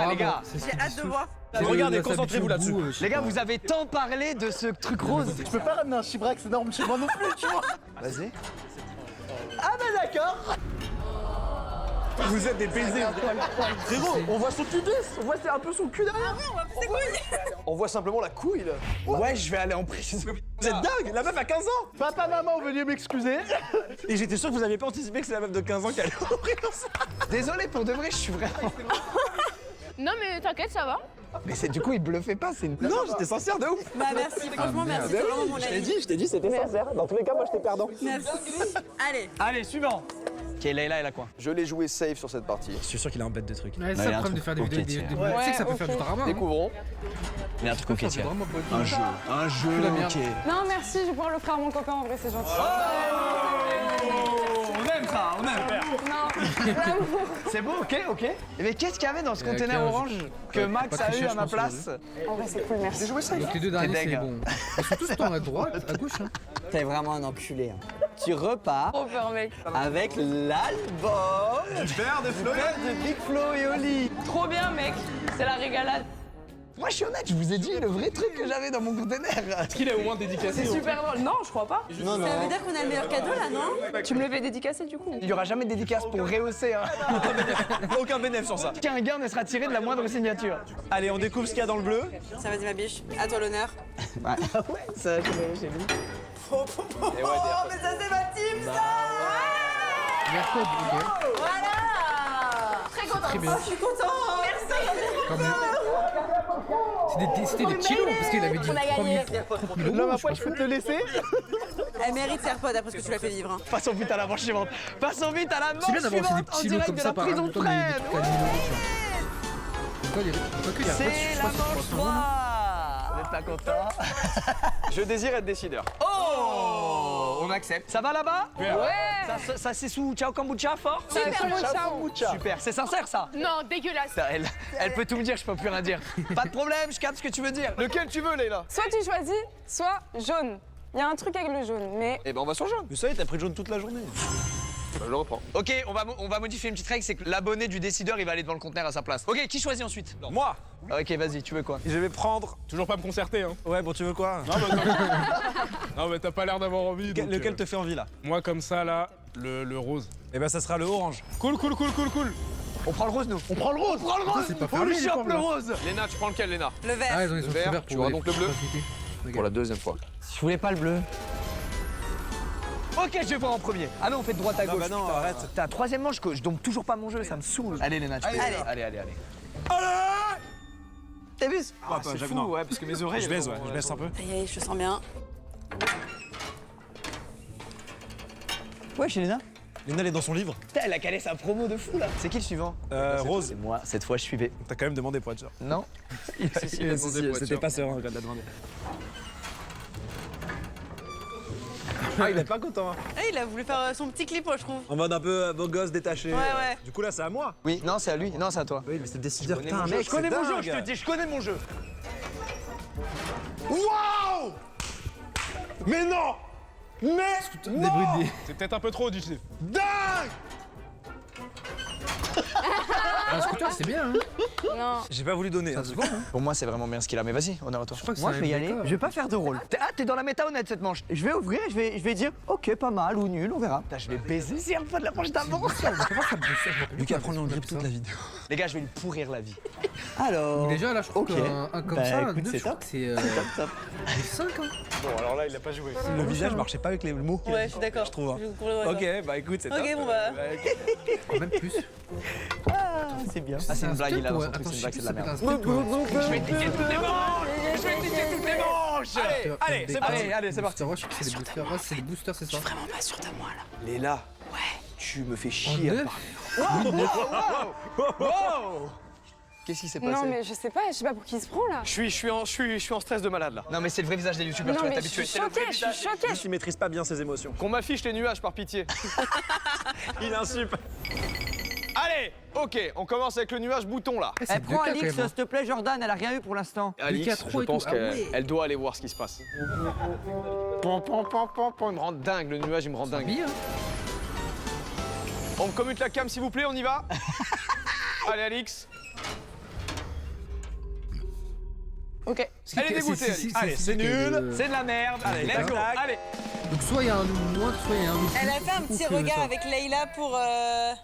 hâte de voir. Regardez, concentrez-vous là-dessus. Les gars, vous avez tant parlé de ce truc rose. Je peux pas ramener un chibrax énorme chez moi non plus, tu vois. Vas-y. Ah bah d'accord. Vous êtes des baisers. Frérot, on voit son pubis, on voit c'est un peu son cul derrière. On voit simplement la couille là. Ouais, je vais aller en prison. Vous êtes dingue, la meuf a 15 ans. Papa, maman, veuillez m'excuser. Et j'étais sûr que vous aviez pas anticipé que c'est la meuf de 15 ans qui allait ouvrir ça. Désolé, pour de vrai, je suis vraiment... Non, mais t'inquiète, ça va. Mais c'est du coup, il bluffait pas, c'est une... Non, j'étais sincère de ouf. Bah merci, franchement merci. C'est vraiment mon ami. Je t'ai dit, c'était sincère. Dans tous les cas, moi j'étais perdant. Merci. Allez. Allez, suivant. Ok, Layla, elle a quoi? Je l'ai joué safe sur cette partie. Je suis sûr qu'il a un bête de trucs. Ouais, c'est il y ça a le un problème de truc faire des vidéos. ok, Tu tiens. sais que ça peut faire du drama. hein. Découvrons. Il y a un truc ok, Ça fait tiens. vraiment pas de Un drama. jeu la merde. ok. Non, merci, je vais pouvoir l'offrir à mon copain, en vrai, c'est gentil. On aime ça, on aime. C'est beau, ok. Mais qu'est-ce qu'il y avait dans ce Il y a conteneur 15. orange que Ouais, Max pas a triché, eu à je ma pense, place? En vrai, c'est cool, merci. J'ai joué safe. Donc les deux derniers, T'es c'est deg. bon. Ils sont tous à droite, à gauche. Hein. T'es vraiment un enculé. Hein. Tu repars Trop peur, mec. avec l'album Père de Flo. de Big Flo et Oli. Trop bien, mec. C'est la régalade. Moi je suis honnête, je vous ai dit le vrai truc que j'avais dans mon conteneur. Est-ce qu'il a au moins dédicacé C'est super drôle. Non, je crois pas. Ça veut dire qu'on a le meilleur cadeau là, non? Tu me le fais dédicacer du coup. Il y aura jamais de dédicace pour rehausser. Hein. Aucun bénéfice sur ça. Qu'un gain ne sera tiré de la moindre signature. Allez, on découvre ce qu'il y a dans le bleu. Ça vas-y ma biche, à toi l'honneur. Ah ouais, ça je l'ai chez lui. Oh mais ça c'est ma team ça. AirPod, ok. Voilà. Très content. Très bien. Je suis content. Merci. Comme c'était des petits lots parce qu'il avait dit On a gagné. 30 000 L'homme euros. à poil, je peux te le laisser. Elle mérite ses AirPods après ce que tu l'as fait vivre. Hein. Passons vite à la manche suivante. Passons vite à la manche C'est bien d'avoir aussi des suivante en petits lots direct comme de ça la par prison un de temps, des Fresnes. trucs à 1000 euros. Quoi, il y a que les AirPods, C'est je la pense que manche c'est 3. Vous n'êtes pas content? Je désire être décideur. Oh, on accepte. Ça va là-bas? Ouais. Ça c'est sous Ciao Kombucha fort? Super bon ciao. Super, c'est sincère ça? Non, dégueulasse. Elle peut tout me dire, je peux plus rien dire. Pas de problème, je capte ce que tu veux dire. Lequel tu veux, Leïla? Soit tu choisis, soit jaune. Il y a un truc avec le jaune, mais Eh ben on va sur jaune. Mais ça y est, t'as pris le jaune toute la journée. Bah, je le reprends. Ok, on va modifier une petite règle, c'est que l'abonné du décideur, il va aller devant le conteneur à sa place. Ok, qui choisit ensuite? Moi, Ok, vas-y, tu veux quoi? je vais prendre. Toujours pas me concerter, hein. Ouais, bon, tu veux quoi? Non, mais t'as pas l'air d'avoir envie. donc, Lequel te fait envie là? Moi, comme ça, là, le rose. Eh ben, ça sera le orange. Cool. On prend le rose, nous. On prend le rose. On prend le rose. c'est pas On fermé, lui les chope portes, le là. rose. Léna, tu prends lequel, Léna? Le vert. Ah, ils ont Le sont vert, verts tu pour auras donc le bleu. Pour la deuxième fois. Je voulais pas le bleu. Ok, je vais voir en premier. Ah non, on fait de droite à Non, gauche. bah non, putain. arrête. T'as troisième manche que je dompe toujours pas mon jeu, ça me saoule. Allez, Léna, tu peux. Allez. T'as vu? Ah, c'est fou, ouais, parce que mes oreilles. Je baisse, ouais, je baisse un peu. Aïe, aïe, je sens bien. Ouais, chez Léna. Léna, elle est dans son livre. Putain, elle a calé sa promo de fou là. C'est qui le suivant? Rose. C'est moi, cette fois je suivais. T'as quand même demandé pour être sûr. Non? C'était pas serein quand t'as demandé. Ah, il est pas content. Hein. Ah, il a voulu faire son petit clip, je trouve. En mode un peu beau gosse détaché. Ouais. Du coup, là, c'est à moi. Oui, non, c'est à lui. Non, c'est à toi. Oui, mais c'est le décideur. Putain, mec, je connais mon jeu, Je te dis, je connais mon jeu. Waouh! Mais non! Mais non! C'est peut-être un peu trop, DJ. Dingue! Un scooter, c'est bien, hein. non. J'ai pas voulu donner. Ça se vend, hein. Pour moi, c'est vraiment bien ce qu'il a. Mais vas-y, on est à toi. Je crois que Moi, c'est je vais y un aller. MDK. Je vais pas faire de rôle. T'es dans la méta honnête cette manche. Je vais ouvrir et je vais dire ok, pas mal ou nul, on verra. Putain, je vais baiser si un peu de la manche d'avant. Lucas, prends-le en grip toute la vidéo. Les gars, je vais lui pourrir la vie. Alors. Déjà, là, je trouve Ok. qu'un comme Bah, ça, écoute, deux, c'est je crois top. que c'est 5, hein. Bon, alors là, il a pas joué. Le visage marchait pas avec les mots. Ouais, je suis d'accord. Je trouve. Hein. Pour le vrai, Ok, bah écoute, c'est Ok, top. bon, bah. Même plus. Ah, c'est bien. Ah, c'est une blague, il a dans ouais. son truc, Attends, c'est une je blague, sais c'est de la que merde. ça peut être un script, ouais. Je vais niquer toutes les manches. Je vais niquer toutes les manches. Allez, c'est parti. Allez, c'est parti. Booster, ouais, je sais que c'est des boosters. Ouais, c'est des boosters, c'est ça. Vraiment pas sûre de moi, là. Léla. Ouais. Tu me fais En chier. 9. Qu'est-ce qui s'est passé? Non, mais je sais pas pour qui il se prend là. Je suis en stress de malade là. Non, mais c'est le vrai visage des youtubeurs, tu Non, vas mais je t'habituer. suis choquée, je suis choquée. Juste, il maîtrise pas bien ses émotions. Qu'on m'affiche les nuages par pitié. Il insulte. Allez, ok, on commence avec le nuage bouton là. Eh, c'est Elle prend 2K, quand Alix, même, hein. s'il te plaît, Jordan, elle a rien eu pour l'instant. Alix, 3 je et pense tout. Ah qu'elle ouais. elle doit aller voir ce qui se passe. Pom, pom, pom, pom, pom, il me rend dingue, le nuage il me rend dingue. Bien. On me commute la cam s'il vous plaît, on y va. Allez Alix. Ok. Elle est dégoûtée, Alix. Allez, c'est nul. C'est de la merde. Allez, let's go. tac. Allez. Donc, soit il y a un noir, soit il y a un autre. Elle a fait un petit regard avec Leïla pour.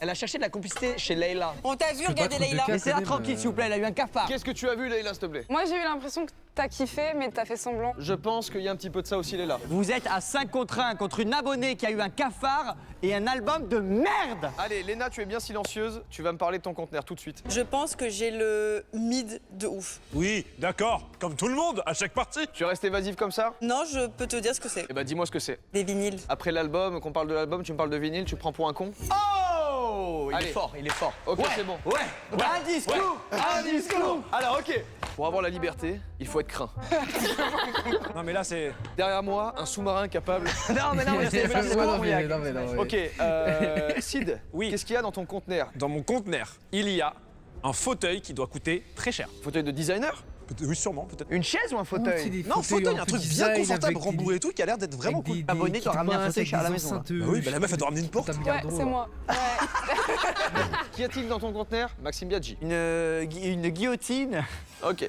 Elle a cherché de la complicité chez Leïla. On t'a vu que regarder battre Leïla. 2K, Laissez-la quand même, tranquille, s'il vous plaît, elle a eu un cafard. Qu'est-ce que tu as vu Leïla s'il te plaît? Moi, j'ai eu l'impression que t'as kiffé, mais t'as fait semblant. Je pense qu'il y a un petit peu de ça aussi Leïla. Vous êtes à 5 contre 1 contre une abonnée qui a eu un cafard et un album de merde. Allez, Léna, tu es bien silencieuse, tu vas me parler de ton conteneur tout de suite. Je pense que j'ai le mid de ouf. Oui, d'accord. Comme tout le monde, à chaque partie. Tu restes évasif comme ça? Non, je peux te dire ce que c'est. Eh ben dis-moi ce que c'est. Des vinyles. Après l'album, qu'on parle de l'album, tu me parles de vinyle, tu prends pour un con? Oh, il Allez. est fort, il est fort. Ok, c'est bon. Ouais. Un discours. Un discours. Alors ok. Pour avoir la liberté, il faut être craint. Non, mais là, c'est. Derrière moi, un sous-marin capable. Non, mais non, mais c'est pas le Ouais, non, discours, mais- Yann. non, mais non, ouais. Ok, Sid, Oui. qu'est-ce qu'il y a dans ton conteneur? Dans mon conteneur, il y a un fauteuil qui doit coûter très cher. Fauteuil de designer? Oui, sûrement, peut-être. Une chaise ou un Ouh, c'est fauteuil? des Non, fauteuil, en un truc bien design confortable, avec rembourré et tout, qui a l'air d'être vraiment avec cool. des Abonné, kits t'auras ramené un minces, fauteuil avec à la des maison, là. enceintes, Bah oui, bah la meuf, elle doit ramener une porte. putain, Ouais, milliard d'euros. c'est moi. Ouais. Qu'y a-t-il dans ton conteneur? Maxime Biaggi. Une guillotine. Ok.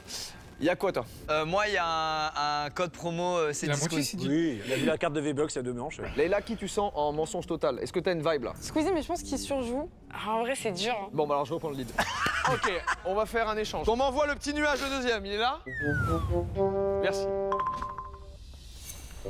Il y a quoi toi? Moi, il y a un code promo, c'est La moitié, c'est dit. Oui, il a vu la carte de V-Bucks il y a 2 manches. Leïla, qui tu sens en mensonge total? Est-ce que t'as une vibe là? Squeezie, mais je pense qu'il surjoue. Ah, en vrai, c'est dur. Hein. Bon, bah alors je reprends le lead. Ok, on va faire un échange. On m'envoie le petit nuage, le deuxième, il est là? Merci.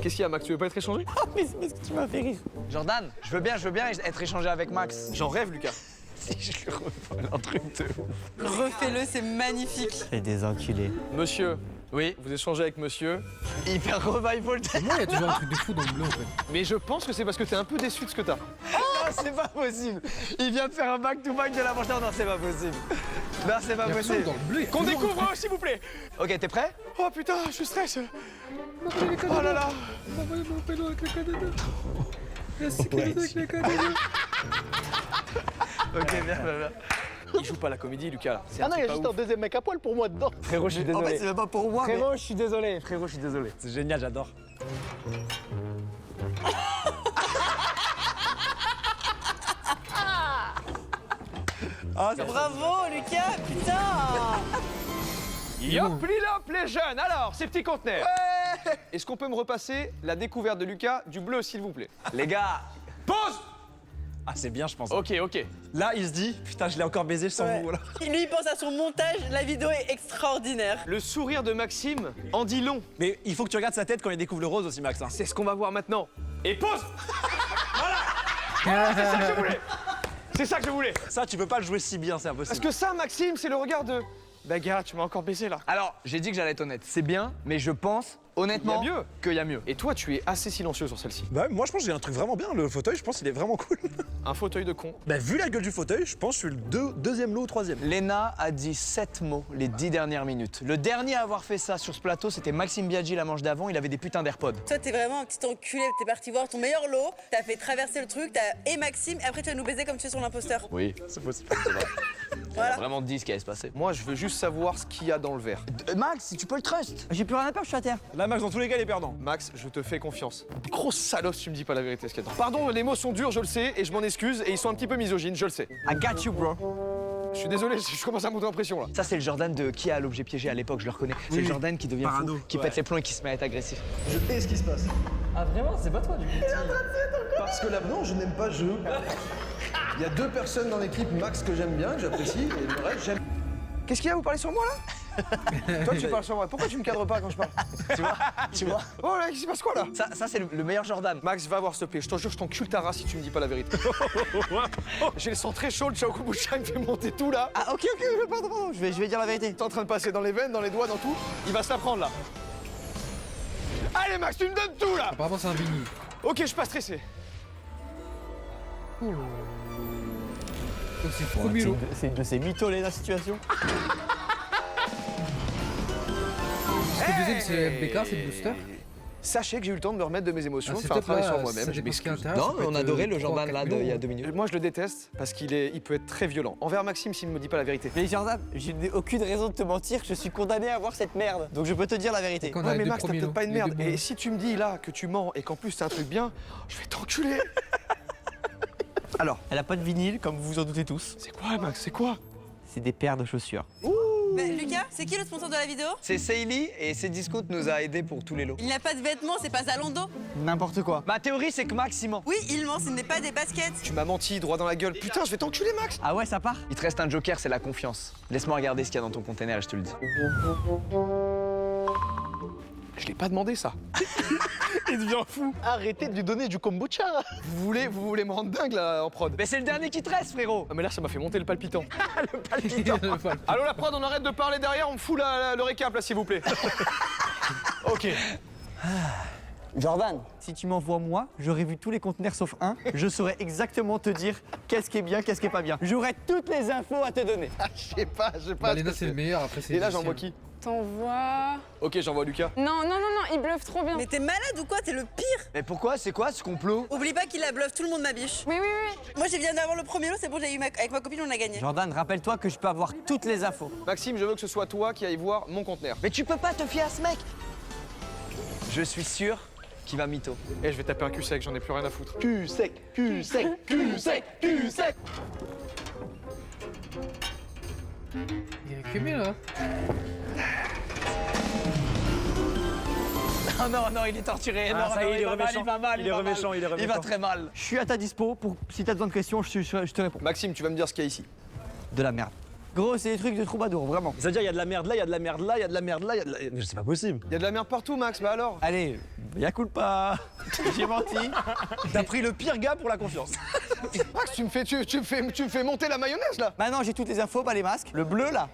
Qu'est-ce qu'il y a, Max? Tu veux pas être échangé? Oh, mais c'est parce que tu m'as fait rire. Jordan, je veux bien être échangé avec Max. J'en rêve, Lucas. Si je lui revole un truc de ouf. Refais-le, c'est magnifique. C'est des enculés. Monsieur, Oui, vous échangez avec monsieur. hyper revival. Moi, il y a toujours un truc de fou dans le bleu en fait. Mais je pense que c'est parce que t'es un peu déçu de ce que t'as. Non, c'est pas possible. Il vient de faire un back-to-back de la manche. Non, c'est pas possible. Non, c'est pas Il y a possible. dans le bleu. il y a Qu'on toujours un découvre, truc. hein, s'il vous plaît. Ok, t'es prêt? Oh putain, je stresse. Oh là là. Ok, bien. Il joue pas la comédie, Lucas, là. Ah non, il y a juste un deuxième mec à poil pour moi dedans. Frérot, je suis En fait, désolé. c'est même pas pour moi. mais- Frérot, je suis désolé. Frérot, je suis désolé. C'est génial, j'adore. Ah, ça Bravo, Lucas, putain. Yop, lilop, les jeunes. Alors, ces petits conteneurs. Est-ce qu'on peut me repasser la découverte de Lucas du bleu, s'il vous plaît? Les gars, Pause. Ah, c'est bien, je pense. Ok, ok. Là, il se dit, putain, je l'ai encore baisé sans Ouais. vous. Voilà. Lui, il pense à son montage, la vidéo est extraordinaire. Le sourire de Maxime en dit long. Mais il faut que tu regardes sa tête quand il découvre le rose aussi, Max. Hein. C'est ce qu'on va voir maintenant. Et pause. Voilà, c'est ça que je voulais. C'est ça que je voulais. Ça, tu peux pas le jouer si bien, c'est Parce impossible. que ça, Maxime, c'est le regard de... Bah gars, tu m'as encore baisé là. alors, j'ai dit que j'allais être honnête. C'est bien, mais je pense, honnêtement, Il y a mieux. qu'il y a mieux. Et toi, tu es assez silencieux sur celle-ci. Bah, moi, je pense que j'ai un truc vraiment bien. Le fauteuil, je pense qu'il est vraiment cool. Un fauteuil de con. Bah, vu la gueule du fauteuil, je pense que je suis le deuxième lot ou troisième. Léna a dit 7 mots les 10 dernières minutes. Le dernier à avoir fait ça sur ce plateau, c'était Maxime Biaggi la manche d'avant. Il avait des putains d'AirPods. Toi, t'es vraiment un petit enculé, t'es parti voir ton meilleur lot, t'as fait traverser le truc, et Maxime, et après tu vas nous baiser comme tu es sur l'imposteur. Oui, C'est possible. c'est vrai. Voilà. Vraiment dit ce qui allait se passer. Moi, je veux juste savoir ce qu'il y a dans le verre. Max, si tu peux le trust. J'ai plus rien à perdre, je suis à terre. Là, Max, dans tous les cas, il est perdant. Max, je te fais confiance. Grosse salope, si tu me dis pas la vérité, ce qu'il y a dedans. Pardon, les mots sont durs, je le sais, et je m'en excuse, et ils sont un petit peu misogynes, je le sais. I got you, bro. Je suis désolé, je commence à monter en pression là. Ça, c'est le Jordan de qui a l'objet piégé à l'époque, je le reconnais. C'est le Jordan qui devient Parano, fou, qui ouais. pète les plombs et qui se met à être agressif. Je hais ce qui se passe. Ah, vraiment? C'est pas toi, du coup? Parce que là, non, je n'aime pas je. Il y a 2 personnes dans l'équipe, Max que j'aime bien, que j'apprécie, et le reste, j'aime. Qu'est-ce qu'il y a, vous parlez sur moi là? Toi, tu parles sur moi. Pourquoi tu me cadres pas quand je parle? Tu vois Oh là, il se passe quoi là? Ça c'est le meilleur Jordan. Max, va voir s'il te plaît. Je te jure, je t'encule ta race si tu me dis pas la vérité. J'ai le sang très chaud, le Chaokubucha me fait monter tout là. Ah, ok, pardon, je vais dire la vérité. T'es en train de passer dans les veines, dans les doigts, dans tout. Il va se la prendre là. Allez Max, tu me donnes tout là. Apparemment, c'est un vinyle. Ok, je suis pas stressé. Donc, c'est le premier lot. C'est de ces mythos, la situation. Parce que le deuxième, c'est MBK, c'est le booster. Sachez que j'ai eu le temps de me remettre de mes émotions, de Ah, faire un setup, travail là, sur moi-même. ça Je dépend ce qu'il y a m'excuse. à l'intérieur, Non, ça peut on a être, adoré le 3, Jordan 4 là millions. d'il y a 2 minutes. Moi, je le déteste parce il peut être très violent. Envers Maxime, s'il ne me dit pas la vérité. Mais Jordan, je n'ai aucune raison de te mentir, je suis condamné à voir cette merde. Donc je peux te dire la vérité. Quand on a Ouais, les mais deux Max, t'as premiers peut-être lots, pas une les deux merde. bons Et lots. si tu me dis là que tu mens et qu'en plus c'est un truc bien, je vais t'enculer. Alors, Elle a pas de vinyle, comme vous vous en doutez tous. c'est quoi, Max? C'est quoi? C'est des paires de chaussures. Mais Lucas, c'est qui le sponsor de la vidéo? C'est Seili et Cdiscount nous a aidés pour tous les lots. Il n'a pas de vêtements, c'est pas Zalando. N'importe quoi. Ma théorie, c'est que Max il ment. Oui, il ment, ce n'est pas des baskets. Tu m'as menti droit dans la gueule. Putain, je vais t'enculer, Max. Ah ouais, ça part? Il te reste un joker, c'est la confiance. Laisse-moi regarder ce qu'il y a dans ton container et je te le dis. Je l'ai pas demandé ça. Il devient fou. Arrêtez de lui donner du kombucha. Vous voulez me rendre dingue là en prod? Mais c'est le dernier qui te reste, frérot. Ah mais là ça m'a fait monter le palpitant. Le palpitant. Allô la prod, on arrête de parler derrière, on me fout le récap là s'il vous plaît. Ok. Jordan, si tu m'envoies moi, j'aurais vu tous les conteneurs sauf un, je saurais exactement te dire qu'est-ce qui est bien, qu'est-ce qui est pas bien. J'aurais toutes les infos à te donner. Je sais pas. Bah, Léna, c'est le meilleur, après, c'est. Et là Lucien. j'envoie qui? T'envoies. Ok, j'envoie Lucas. Non, il bluffe trop bien. Mais t'es malade ou quoi? T'es le pire. Mais pourquoi? C'est quoi ce complot? Oublie pas qu'il la bluffe, tout le monde m'abiche. Oui. Moi, j'ai viens d'avoir le premier lot, c'est bon, j'ai eu avec ma copine, on a gagné. Jordan, rappelle-toi que je peux avoir toutes les infos. Maxime, je veux que ce soit toi qui aille voir mon conteneur. Mais tu peux pas te fier à ce mec. Je suis sûr qu'il va mytho. Eh, je vais taper un cul sec, j'en ai plus rien à foutre. Cul sec, cul sec, cul sec, cul sec. Il y a que mieux là. non, il est torturé. Ah, non, ça y est, non, il est va mal, reméchant. il va mal, Il est va mal. reméchant, il est Il va reméchant. très mal. Je suis à ta dispo pour si t'as besoin de questions, je te réponds. Maxime, tu vas me dire ce qu'il y a ici. De la merde. Gros, c'est des trucs de troubadour, vraiment. C'est-à-dire, il y a de la merde là, il y a de la merde là, il y a de la merde là, il y a de la... Mais c'est pas possible. Il y a de la merde partout, Max, bah alors. Allez, y'a culpa. J'ai menti. T'as pris le pire gars pour la confiance. Max, tu me fais monter la mayonnaise là. Maintenant, j'ai toutes les infos, pas les masques. Le bleu, là,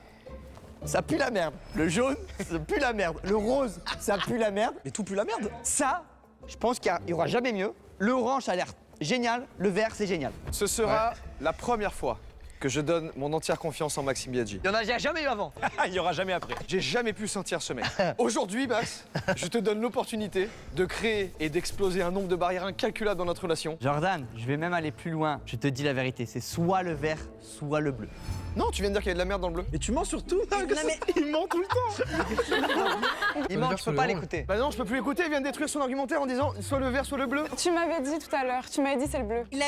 ça pue la merde. Le jaune, ça pue la merde. Le rose, ça pue la merde. Mais tout pue la merde. Ça, je pense qu'il y aura jamais mieux. Le orange, ça a l'air génial. Le vert, c'est génial. Ce sera la première fois que je donne mon entière confiance en Maxime Biaggi. Il y en a jamais eu avant. Il y aura jamais après. J'ai jamais pu sentir ce mec. Aujourd'hui, Max, je te donne l'opportunité de créer et d'exploser un nombre de barrières incalculables dans notre relation. Jordan, je vais même aller plus loin. Je te dis la vérité, c'est soit le vert, soit le bleu. Non, tu viens de dire qu'il y a de la merde dans le bleu. Mais tu mens surtout. Non, mais- Il ment tout le temps. Il manque, je peux pas l'écouter. Bah non, je peux plus l'écouter, il vient de détruire son argumentaire en disant soit le vert, soit le bleu. Tu m'avais dit tout à l'heure, tu m'avais dit c'est le bleu. Il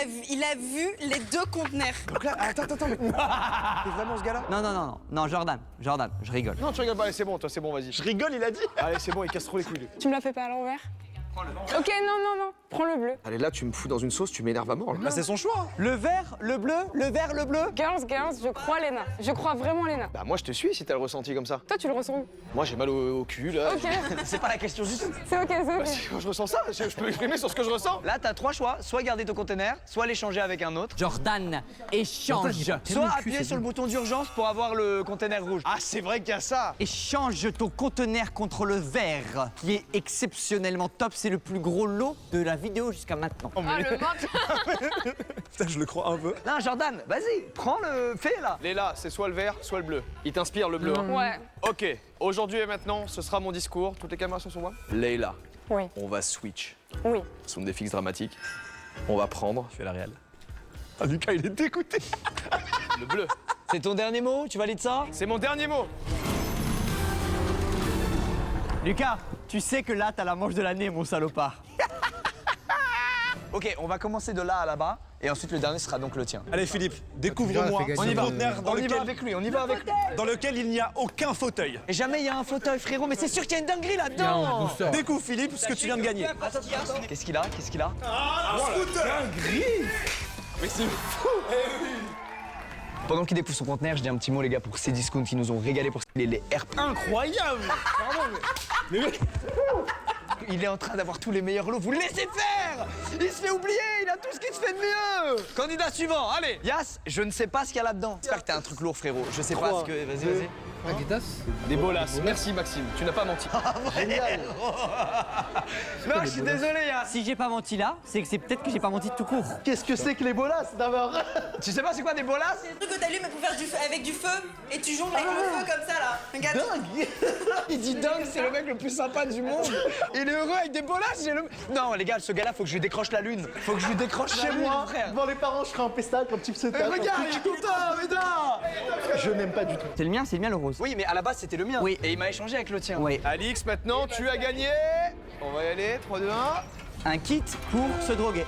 a vu les deux conteneurs. Donc là, attends, mais... T'es vraiment ce gars-là? Non, Jordan, je rigole. Non, tu rigoles pas, allez, c'est bon, toi, c'est bon, vas-y. Je rigole, il a dit. Allez, c'est bon, il casse trop les couilles, lui. Tu me la fais pas à l'envers? Ok, non, prends le bleu. Allez, là, tu me fous dans une sauce, tu m'énerves à mort, là. Bah, c'est son choix. Le vert, le bleu, le vert, le bleu. Girls, je crois Léna. Je crois vraiment Léna. Bah, moi, je te suis si t'as le ressenti comme ça. Toi, tu le ressens où? Moi, j'ai mal au cul, là. Ok, C'est pas la question du tout. c'est ok, c'est Bah, ok. si, quand je ressens ça, je peux exprimer sur ce que je ressens. Là, t'as 3 choix. Soit garder ton conteneur, soit l'échanger avec un autre. Jordan, échange. Soit appuyer sur le bouton d'urgence pour avoir le conteneur rouge. Ah, c'est vrai qu'il y a ça. Échange ton conteneur contre le vert, qui est exceptionnellement top. C'est le plus gros lot de la vidéo jusqu'à maintenant. Ah, le menteur. Putain, je le crois un peu. Non, Jordan, vas-y, prends le fait là. Léla, c'est soit le vert, soit le bleu. Il t'inspire le bleu. Hein. Ouais, Ok, aujourd'hui et maintenant, ce sera mon discours. Toutes les caméras sont sur moi. Leïla, oui, on va switch. oui. Ce sont des fixes dramatiques. On va prendre. Je fais la réelle. Ah, Lucas, il est dégoûté. Le bleu. C'est ton dernier mot, tu valides ça? C'est mon dernier mot. Lucas, tu sais que là, t'as la manche de l'année, mon salopard. Ok, on va commencer de là à là-bas, et ensuite le dernier sera donc le tien. Allez, Philippe, découvre-moi On y un va. conteneur On y va avec lui, on y va avec lui. dans lequel il n'y a aucun fauteuil. Et jamais il y a un fauteuil, frérot, mais c'est sûr qu'il y a une dinguerie là-dedans. Découvre, Philippe, ce que tu viens de gagner. Qu'est-ce qu'il a? Qu'est-ce qu'il a? Mais c'est fou. Pendant qu'il découvre son conteneur, je dis un petit mot, les gars, pour ces discounts qui nous ont régalé pour les RP. Incroyable. Pardon, mais Il est en train d'avoir tous les meilleurs lots, vous le laissez faire! Il se fait oublier, il a tout ce qui se fait de mieux! Candidat suivant, allez! Yas, je ne sais pas ce qu'il y a là-dedans. J'espère que t'as un truc lourd, frérot. Je sais pas ce que. Vas-y. Adidas. Des bolasses. Merci, Maxime. Tu n'as pas menti. Non, je suis désolé, Yas. Si j'ai pas menti là, c'est que c'est peut-être que j'ai pas menti tout court. Qu'est-ce que c'est que les bolasses d'abord? Tu sais pas c'est quoi des bolasses? C'est le truc que t'allumes pour faire du feu avec du feu et tu jongles avec le feu comme ça là. Regarde. Il dit dingue, c'est le mec le plus sympa du monde. Il est heureux avec des bolasses, j'ai le. Non, les gars, ce gars-là, faut que je lui décroche la lune. Faut que je lui décroche Chez la lune, moi, frère. devant les parents, je serai en pestac comme type c'est Regarde, il est content, mais non! Je n'aime pas du tout. C'est le rose. Oui, mais à la base, c'était le mien. Oui. Et il m'a échangé avec le tien. Oui. Alix, maintenant, tu as gagné. On va y aller. 3, 2, 1. Un kit pour se droguer.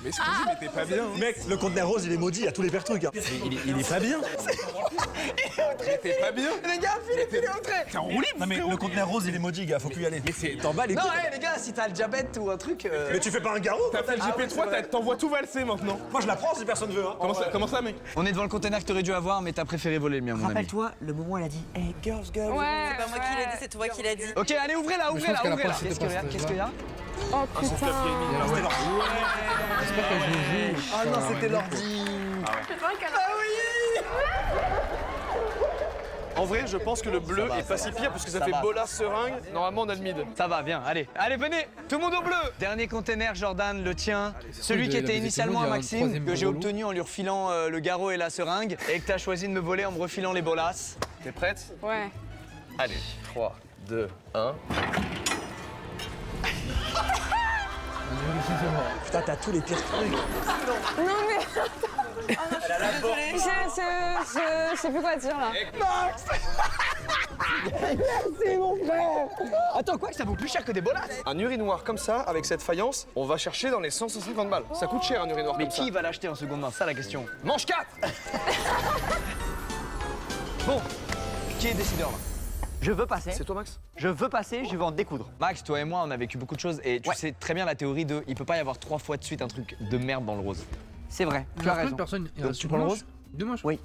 Mais excusez, mais t'es pas bien. mec, le conteneur rose, il est maudit à tous les pères trucs. Hein. Il est pas bien. Mais t'es pas bien. Les gars, Philippe, il est entré. T'es en roue libre. Non mais le conteneur rose, il est maudit, gars. Faut plus y aller. Mais c'est t'en bats les Non, couilles. hé, les gars, si t'as le diabète ou un truc. Mais tu fais pas un garrot. T'as fait le GP3, t'envoies tout valser maintenant. Moi, je la prends si personne veut. Hein. Comment ça, mec? On est devant le container que t'aurais dû avoir, mais t'as préféré voler le mien, mon ami. Rappelle-toi, le moment où elle a dit Hey girls, girls. Ouais, C'est pas moi qui l'ai dit, c'est toi qui l'as dit. Ok, allez, ouvrez là, ouvrez pense là, qu'elle a ouvrez pas là. accepté Qu'est-ce qu'il y a? par Qu'est-ce qu'il y a? Oh putain. J'espère qu'elle joue. Ah non, c'était l'ordi. En vrai, je pense que le bleu est pas si pire parce que ça fait bolasse seringue. Normalement, on a le mid. Ça va, bien, allez. Allez, venez, tout le monde au bleu. Dernier container, Jordan, le tien. Celui qui il a était baisé initialement tout le à monde, il y a un Maxime, troisième que j'ai relou. obtenu en lui refilant le garrot et la seringue, et que t'as choisi de me voler en me refilant les bolasses. T'es prête? Ouais. Allez. 3, 2, 1. Putain, t'as tous les pires trucs. Non mais. Je sais plus quoi dire là. Merci, mon frère. Attends, quoi que ça vaut plus cher que des bolasses? Un urinoir comme ça, avec cette faïence, on va chercher dans les 150 balles. Ça coûte cher un urinoir Mais comme ça. qui va l'acheter en seconde main? Ça la question. Manche 4. Bon, qui est décideur là? Je veux passer. C'est toi, Max? Je veux passer, je veux en découdre. Max, toi et moi, on a vécu beaucoup de choses et tu Ouais. sais très bien la théorie de il peut pas y avoir 3 fois de suite un truc de merde dans le rose. C'est vrai, tu as raison. Personne. Donc, tu prends le rose? Deux manches. Oui.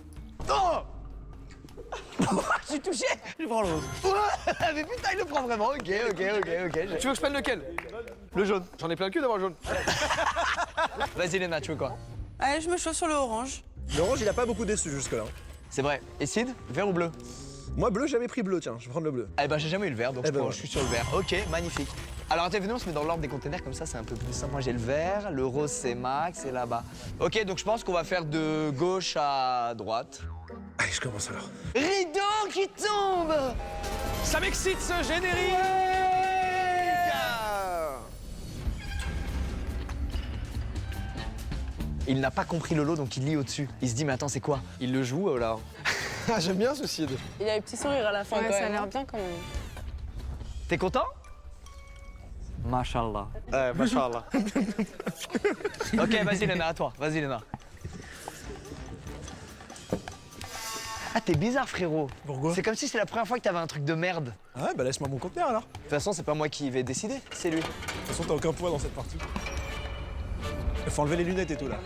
Oh je suis touché. Je prends le rose. Mais putain, il le prend vraiment. Ok. Tu veux que je prenne lequel? Le jaune. J'en ai plein le cul d'avoir le jaune. Vas-y, Léna, tu veux quoi? Allez, je me chauffe sur le orange. L'orange, il a pas beaucoup déçu jusque-là. C'est vrai. Et Sid, vert ou bleu? Moi, bleu, j'avais pris bleu, tiens, je vais prendre le bleu. Eh ben, j'ai jamais eu le vert, donc Eh ben, je suis sur le vert. Ok, magnifique. Alors, attends, venez, on se met dans l'ordre des containers, comme ça, c'est un peu plus simple. Moi, j'ai le vert, le rose, c'est Max, et là-bas. Ok, donc je pense qu'on va faire de gauche à droite. Allez, je commence alors. Rideau qui tombe! Ça m'excite ce générique! Il n'a pas compris le lot, donc il lit au-dessus. Il se dit, mais attends, c'est quoi? Il le joue là. J'aime bien ce Sid. Il y a un petit sourire à la fin Ouais, quand ça a même. l'air bien quand même. T'es content? Machallah. Machallah. Ok, vas-y, Léna, à toi. Vas-y, Léna. Ah, t'es bizarre, frérot. Pourquoi? C'est comme si c'était la première fois que t'avais un truc de merde. Ah ouais, bah laisse-moi mon conteneur alors. De De toute façon, c'est pas moi qui vais décider, c'est lui. toute façon, t'as aucun poids dans cette partie. Il faut enlever les lunettes et tout là.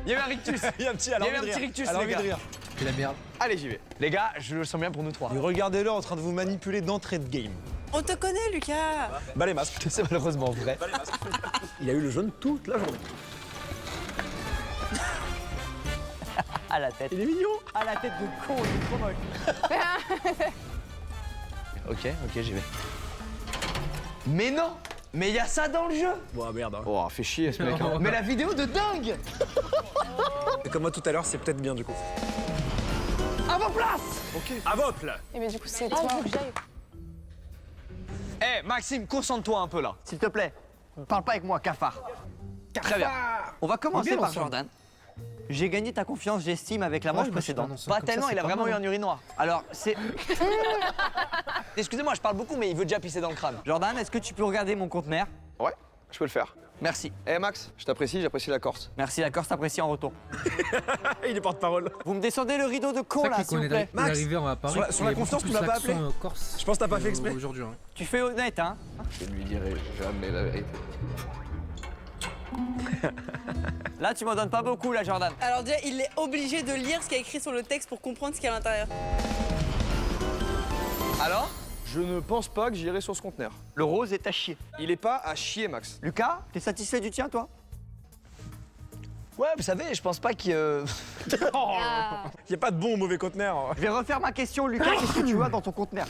Il y avait un rictus. Il y a un petit, Il y avait un petit rictus, elle a les envie de gars. rire. C'est la merde. Allez, j'y vais. Les gars, je le sens bien pour nous trois. Et regardez-le en train de vous manipuler d'entrée de game. On te connaît, Lucas. Bah les masques. C'est malheureusement vrai. Il a eu le jaune toute la journée. À la tête. Il est mignon. À la tête de con, il est trop moche. Ok, j'y vais. Mais non! Mais il y a ça dans le jeu! Bon, merde. Hein. Oh, fait chier ce mec. hein. Mais la vidéo de dingue! Et comme moi tout à l'heure, c'est peut-être bien du coup. À vos places! À votre là. Et mais du coup, c'est toi. Eh, Maxime, concentre-toi un peu là. S'il te plaît, parle pas avec moi, cafard. Très bien. On va commencer bien par ensemble. Jordan. J'ai gagné ta confiance, j'estime, avec la manche précédente. Pas tellement, il a vraiment eu un urinoir. Alors, c'est... Excusez-moi, je parle beaucoup, mais il veut déjà pisser dans le crâne. Jordan, est-ce que tu peux regarder mon conteneur? Ouais, je peux le faire. Merci. Eh Max, je t'apprécie, j'apprécie la Corse. Merci, la Corse t'apprécie en retour. Il est porte-parole. Vous me descendez le rideau de con, là, s'il vous plaît. On est arrivé à Paris. sur la confiance, tu m'as pas appelé. Corse. Je pense que t'as pas fait exprès. Aujourd'hui. Hein. Tu fais honnête, hein? Je ne lui dirai jamais la vérité. Là, tu m'en donnes pas beaucoup, là, Jordan. Alors déjà, il est obligé de lire ce qu'il y a écrit sur le texte pour comprendre ce qu'il y a à l'intérieur. Alors? Je ne pense pas que j'irai sur ce conteneur. Le rose est à chier. Il est pas à chier, Max. Lucas, t'es satisfait du tien, toi? Ouais, vous savez, je pense pas qu'il. Il n'y a pas de bon ou mauvais conteneur. Je vais refaire ma question, Lucas. Qu'est-ce que tu as dans ton conteneur?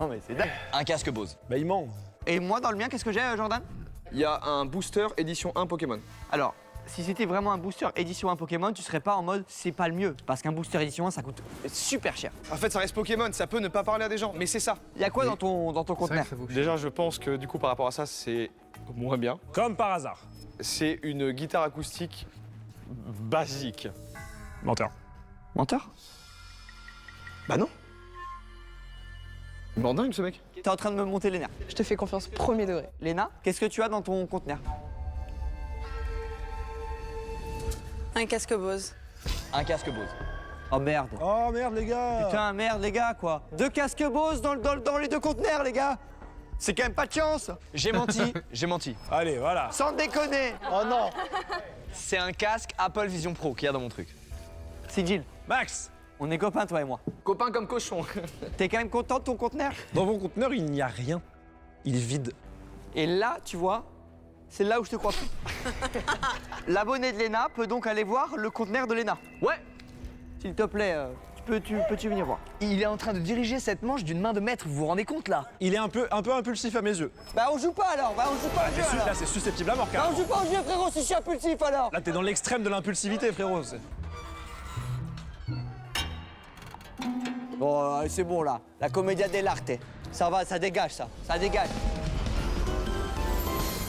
Non, mais c'est dingue. Un casque Bose. Bah il ment. Et moi, dans le mien, qu'est-ce que j'ai, Jordan? Il y a un booster édition 1 Pokémon. Alors, si c'était vraiment un booster édition 1 Pokémon, tu serais pas en mode c'est pas le mieux. Parce qu'un booster édition 1, ça coûte super cher. En fait, ça reste Pokémon, ça peut ne pas parler à des gens, mais c'est ça. Il y a quoi dans ton conteneur? Déjà, je pense que du coup, par rapport à ça, c'est moins bien. Comme par hasard. C'est une guitare acoustique basique. Menteur. Menteur? Bah non. Il m'en dingue, ce mec. T'es en train de me monter les nerfs. Je te fais confiance, premier degré. Léna, qu'est-ce que tu as dans ton conteneur? Un casque Bose. Un casque Bose. Oh merde. Oh merde les gars. Putain, merde, les gars, quoi. 2 casques Bose dans les 2 conteneurs, les gars. C'est quand même pas de chance. J'ai menti, j'ai menti. Allez, voilà. Sans déconner. Oh non. C'est un casque Apple Vision Pro qu'il y a dans mon truc. C'est Jill. Max. On est copains, toi et moi. Copain comme cochon. T'es quand même content de ton conteneur? Dans mon conteneur, il n'y a rien. Il est vide. Et là, tu vois, c'est là où je te crois plus. L'abonné de Léna peut donc aller voir le conteneur de Léna. Ouais. S'il te plaît, peux-tu venir voir? Il est en train de diriger cette manche d'une main de maître, vous vous rendez compte là? Il est un peu impulsif à mes yeux. Bah on joue pas alors, on joue pas au jeu alors. Là, c'est susceptible à mort, Bah carrément. on joue pas au jeu, frérot, si je suis impulsif alors. Là, t'es dans l'extrême de l'impulsivité, frérot. Bon, c'est bon là, la commedia dell'arte. Ça va, ça dégage ça dégage.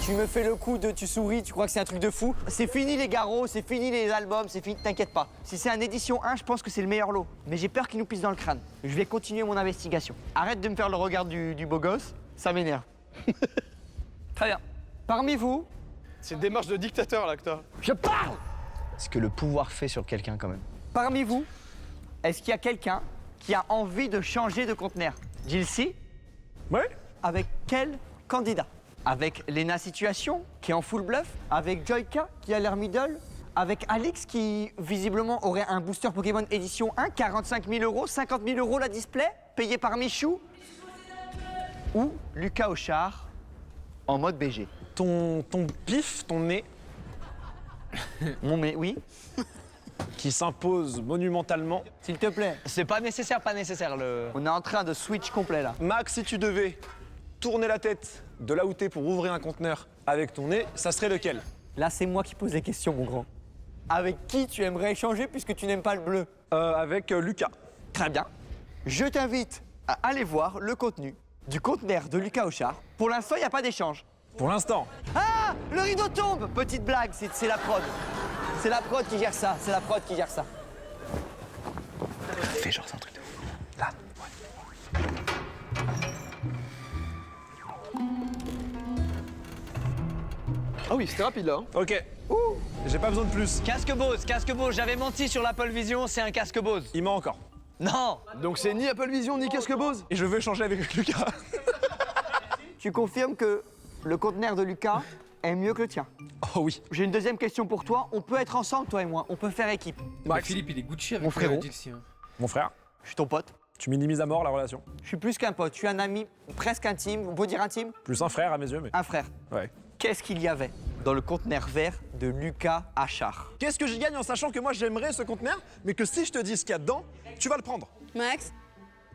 Tu me fais le coup de tu souris, tu crois que c'est un truc de fou. C'est fini les garrots, c'est fini les albums, c'est fini, t'inquiète pas. Si c'est un édition 1, je pense que c'est le meilleur lot. Mais j'ai peur qu'il nous pisse dans le crâne. Je vais continuer mon investigation. Arrête de me faire le regard du beau gosse, ça m'énerve. Très bien. Parmi vous, C'est une démarche de dictateur là que t'as. je parle. Ce que le pouvoir fait sur quelqu'un quand même. Parmi vous, est-ce qu'il y a quelqu'un qui a envie de changer de conteneur. Gilles. Ouais. Avec quel candidat? Avec Lena Situation, qui est en full bluff? Avec Joyka, qui a l'air middle? Avec Alix, qui visiblement aurait un booster Pokémon édition 1, 45 000 €, 50 000 € la display, payé par Michou? Ou Lucas Auchard, en mode BG? Ton pif, ton nez, Mon mais oui. qui s'impose monumentalement. S'il te plaît. C'est pas nécessaire, le. On est en train de switch complet là. Max, si tu devais tourner la tête de là où t'es pour ouvrir un conteneur avec ton nez, ça serait lequel? Là, c'est moi qui pose les questions, mon grand. Avec qui tu aimerais échanger puisque tu n'aimes pas le bleu? Avec Lucas. Très bien. Je t'invite à aller voir le contenu du conteneur de Lucas Auchard. Pour l'instant, il n'y a pas d'échange. Pour l'instant. Ah! Le rideau tombe! Petite blague, c'est la prod. C'est la prod qui gère ça, c'est la prod qui gère ça. Fais genre, c'est un truc de fou. Là, Ah oui, c'était rapide là. Hein. Ok. J'ai pas besoin de plus. Casque Bose, j'avais menti sur l'Apple Vision, c'est un casque Bose. Il ment encore. Non. Donc c'est ni Apple Vision ni casque Bose. Et je veux échanger avec Lucas. Tu confirmes que le conteneur de Lucas est mieux que le tien? Oh oui. J'ai une deuxième question pour toi. On peut être ensemble, toi et moi. On peut faire équipe. Max, Philippe, il est Gucci avec Mon frérot. Dilsey, hein. mon frère, Je suis ton pote. tu minimises à mort la relation. Je suis plus qu'un pote. Je suis un ami presque intime. On peut dire intime? Plus un frère à mes yeux, mais. Un frère. Ouais. Qu'est-ce qu'il y avait dans le conteneur vert de Lucas Auchard? Qu'est-ce que j'y gagne en sachant que moi j'aimerais ce conteneur, mais que si je te dis ce qu'il y a dedans, tu vas le prendre? Max,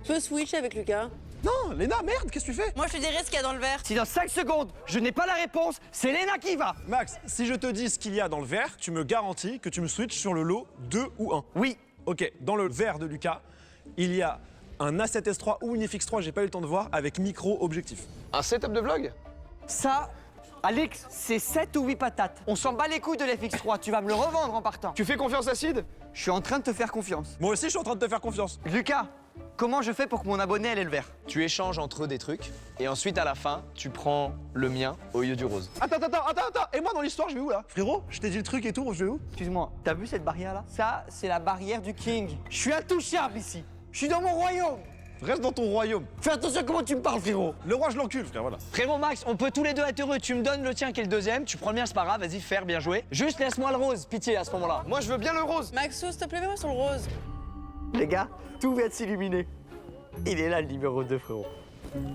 tu peux switch avec Lucas? Non, Léna, merde, qu'est-ce que tu fais? Moi, je te dirai ce qu'il y a dans le verre. Si dans 5 secondes, je n'ai pas la réponse, c'est Léna qui va. Max, si je te dis ce qu'il y a dans le verre, tu me garantis que tu me switches sur le lot 2 ou 1. Oui. Ok, dans le verre de Lucas, il y a un A7S3 ou une FX3, j'ai pas eu le temps de voir, avec micro-objectif. Un setup de vlog? Ça, Alix, c'est 7 ou 8 patates. On s'en bat les couilles de l'FX3, tu vas me le revendre en partant. Tu fais confiance à Sid? Je suis en train de te faire confiance. Moi aussi, je suis en train de te faire confiance. Lucas, comment je fais pour que mon abonné ait le vert? Tu échanges entre eux des trucs, et ensuite à la fin, tu prends le mien au lieu du rose. Attends. Et moi, dans l'histoire, je vais où là? Frérot, je t'ai dit le truc et tout, je vais où? Excuse-moi, t'as vu cette barrière là? Ça, c'est la barrière du King. Je suis intouchable ici. Je suis dans mon royaume. Reste dans ton royaume. Fais attention à comment tu me parles, frérot. Le roi, je l'encule, frère, voilà. Frérot Max, on peut tous les deux être heureux. Tu me donnes le tien qui est le deuxième, tu prends le mien, c'est pas grave, vas-y, faire, bien joué. Juste laisse-moi le rose, pitié à ce moment-là. Moi je veux bien le rose. Maxo, s'il te plaît, mets-moi sur le rose. Les gars, tout vient de s'illuminer. Il est là, le numéro 2, frérot.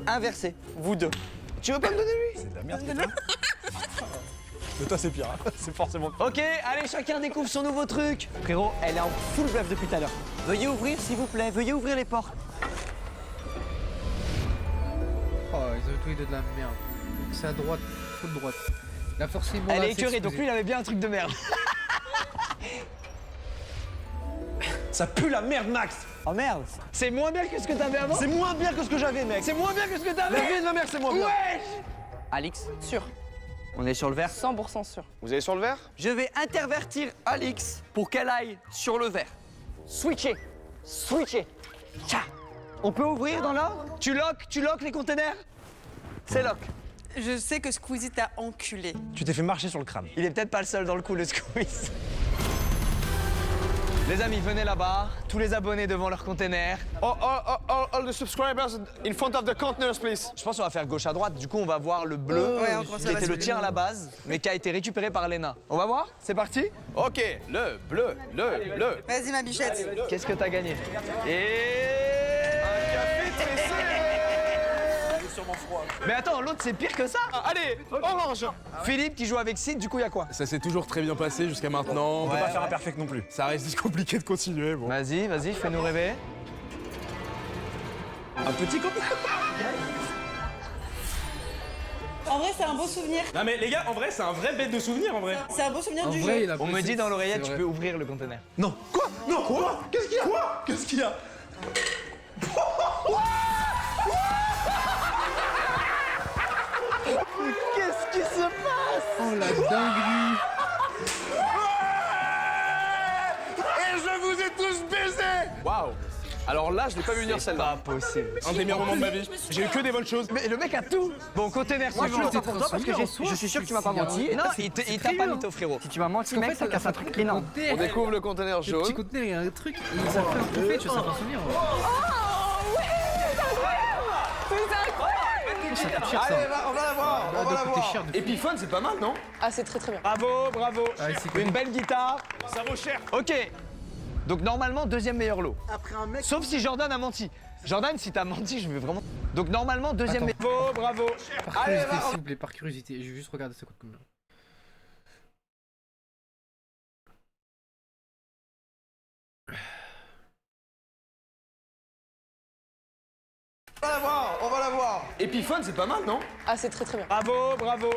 Inversé, vous deux. Tu veux pas me donner lui? C'est de la merde, mais toi, c'est pire, hein. C'est forcément. Ok, allez, chacun découvre son nouveau truc. Frérot, elle est en full bluff depuis tout à l'heure. Veuillez ouvrir, s'il vous plaît. Veuillez ouvrir les portes. Oh, ils avaient tous les deux de la merde. Donc c'est à droite, full droite. La force est morale. Elle est écœurée, donc lui il avait bien un truc de merde. Ça pue la merde, Max. Oh merde. C'est moins bien que ce que t'avais avant? C'est moins bien que ce que j'avais, mec. C'est moins bien que ce que La t'avais? vie de ma mère, c'est moins bien. Wesh! Alix, Sûr. on est sur le vert. 100% sûr. Vous allez sur le verre? Je vais intervertir Alix pour qu'elle aille sur le vert. Switcher. Tcha. On peut ouvrir dans l'ordre? Tu lock les containers? C'est lock. Je sais que Squeezie t'a enculé. Tu t'es fait marcher sur le crâne. Il est peut-être pas le seul dans le coup, le squeeze. Les amis, venez là-bas, tous les abonnés devant leur container. All the subscribers in front of the containers, please. Je pense qu'on va faire gauche à droite, du coup on va voir le bleu, Ouais, on commence qui à était le basculer. tien à la base, mais qui a été récupéré par Léna. On va voir? C'est parti? Ok, le bleu. Vas-y, ma bichette. Qu'est-ce que t'as gagné? Et... Café tressé. Mais attends, l'autre c'est pire que ça! Allez, orange. Philippe qui joue avec Sid, du coup il y a quoi? Ça s'est toujours très bien passé jusqu'à maintenant. On peut pas faire un perfect non plus. Ça reste compliqué de continuer, bon. Vas-y, fais-nous rêver. Un petit copain. En vrai, c'est un beau souvenir. Non mais les gars, en vrai, c'est un vrai bête de souvenir en vrai. C'est un beau souvenir En du vrai, jeu. il a On me bossé, dit dans c'est l'oreillette, tu vrai. peux ouvrir le conteneur. Non. Quoi? Non, quoi? Qu'est-ce qu'il y a? Quoi? Qu'est-ce qu'il y a? Qu'est-ce qui se passe? Oh la dinguerie. Et je vous ai tous baisés. Waouh. Alors là, je l'ai pas vu venir celle-là. Pas possible. Un des meilleurs moments de ma vie. J'ai eu que des bonnes choses. Mais le mec a tout. Bon, container Moi, je suivant. suis content pour toi parce que je suis sûr que tu m'as pas menti. Non, il t'a pas mytho, frérot. Si tu m'as menti, mec, ça casse un truc énorme. On découvre le conteneur Le petit jaune. conteneur, il y a un truc, et ça fait un bouffet, tu vois, ça va souvenir. Ça coûte cher, ça. Allez, on va la voir, on va la coûter voir. cher de fou. Epiphone, c'est pas mal, non? Ah, c'est très très bien. Bravo, bravo. Ouais, c'est Une belle guitare. Ça vaut cher. Ok. Donc normalement, deuxième meilleur lot. Après un mec. Sauf si Jordan a menti. Jordan, si t'as menti, je vais vraiment. Donc normalement, deuxième Attends. meilleur. Bravo, bravo. Par Allez, curiosité, va, s'il vous plaît, par curiosité. Je vais juste regarder ça coûte combien. on va la voir, on va la voir. Epiphone, c'est pas mal, non? Ah, c'est très très bien. Bravo, bravo.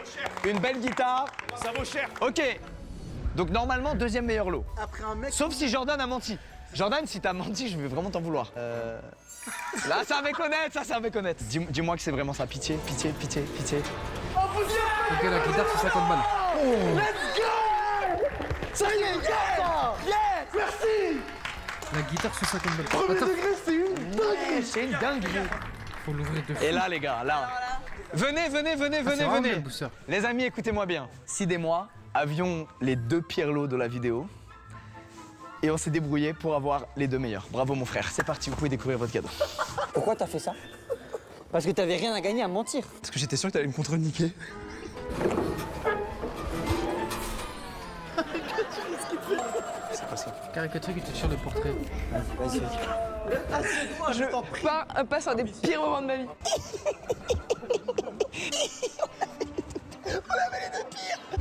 Une belle guitare. Ça vaut cher. Ok. Donc normalement, deuxième meilleur lot. Après un mec. Sauf si Jordan a menti. Jordan, si t'as menti, je vais vraiment t'en vouloir. Là, ça va connaître, ça va connaître. Dis-moi que c'est vraiment ça. Pitié, pitié, pitié, pitié. Ok, la guitare, c'est 50 balles. Ça y est, yes. Merci. La guitare, c'est 50 balles. Premier Attends, degré, c'est une dinguerie. C'est une dinguerie. faut l'ouvrir de fou. Et là, les gars, là. Venez, venez, venez, Ah, c'est venez, vraiment bien, venez. le booster. Les amis, écoutez-moi bien. Sid et moi avions les deux pires lots de la vidéo. Et on s'est débrouillé pour avoir les deux meilleurs. Bravo, mon frère. C'est parti, vous pouvez découvrir votre cadeau. Pourquoi t'as fait ça? Parce que t'avais rien à gagner à mentir. Parce que j'étais sûr que t'allais me contre-niquer. Caricature qui était sur le portrait. Vas-y. Passe un des pires moments de ma vie.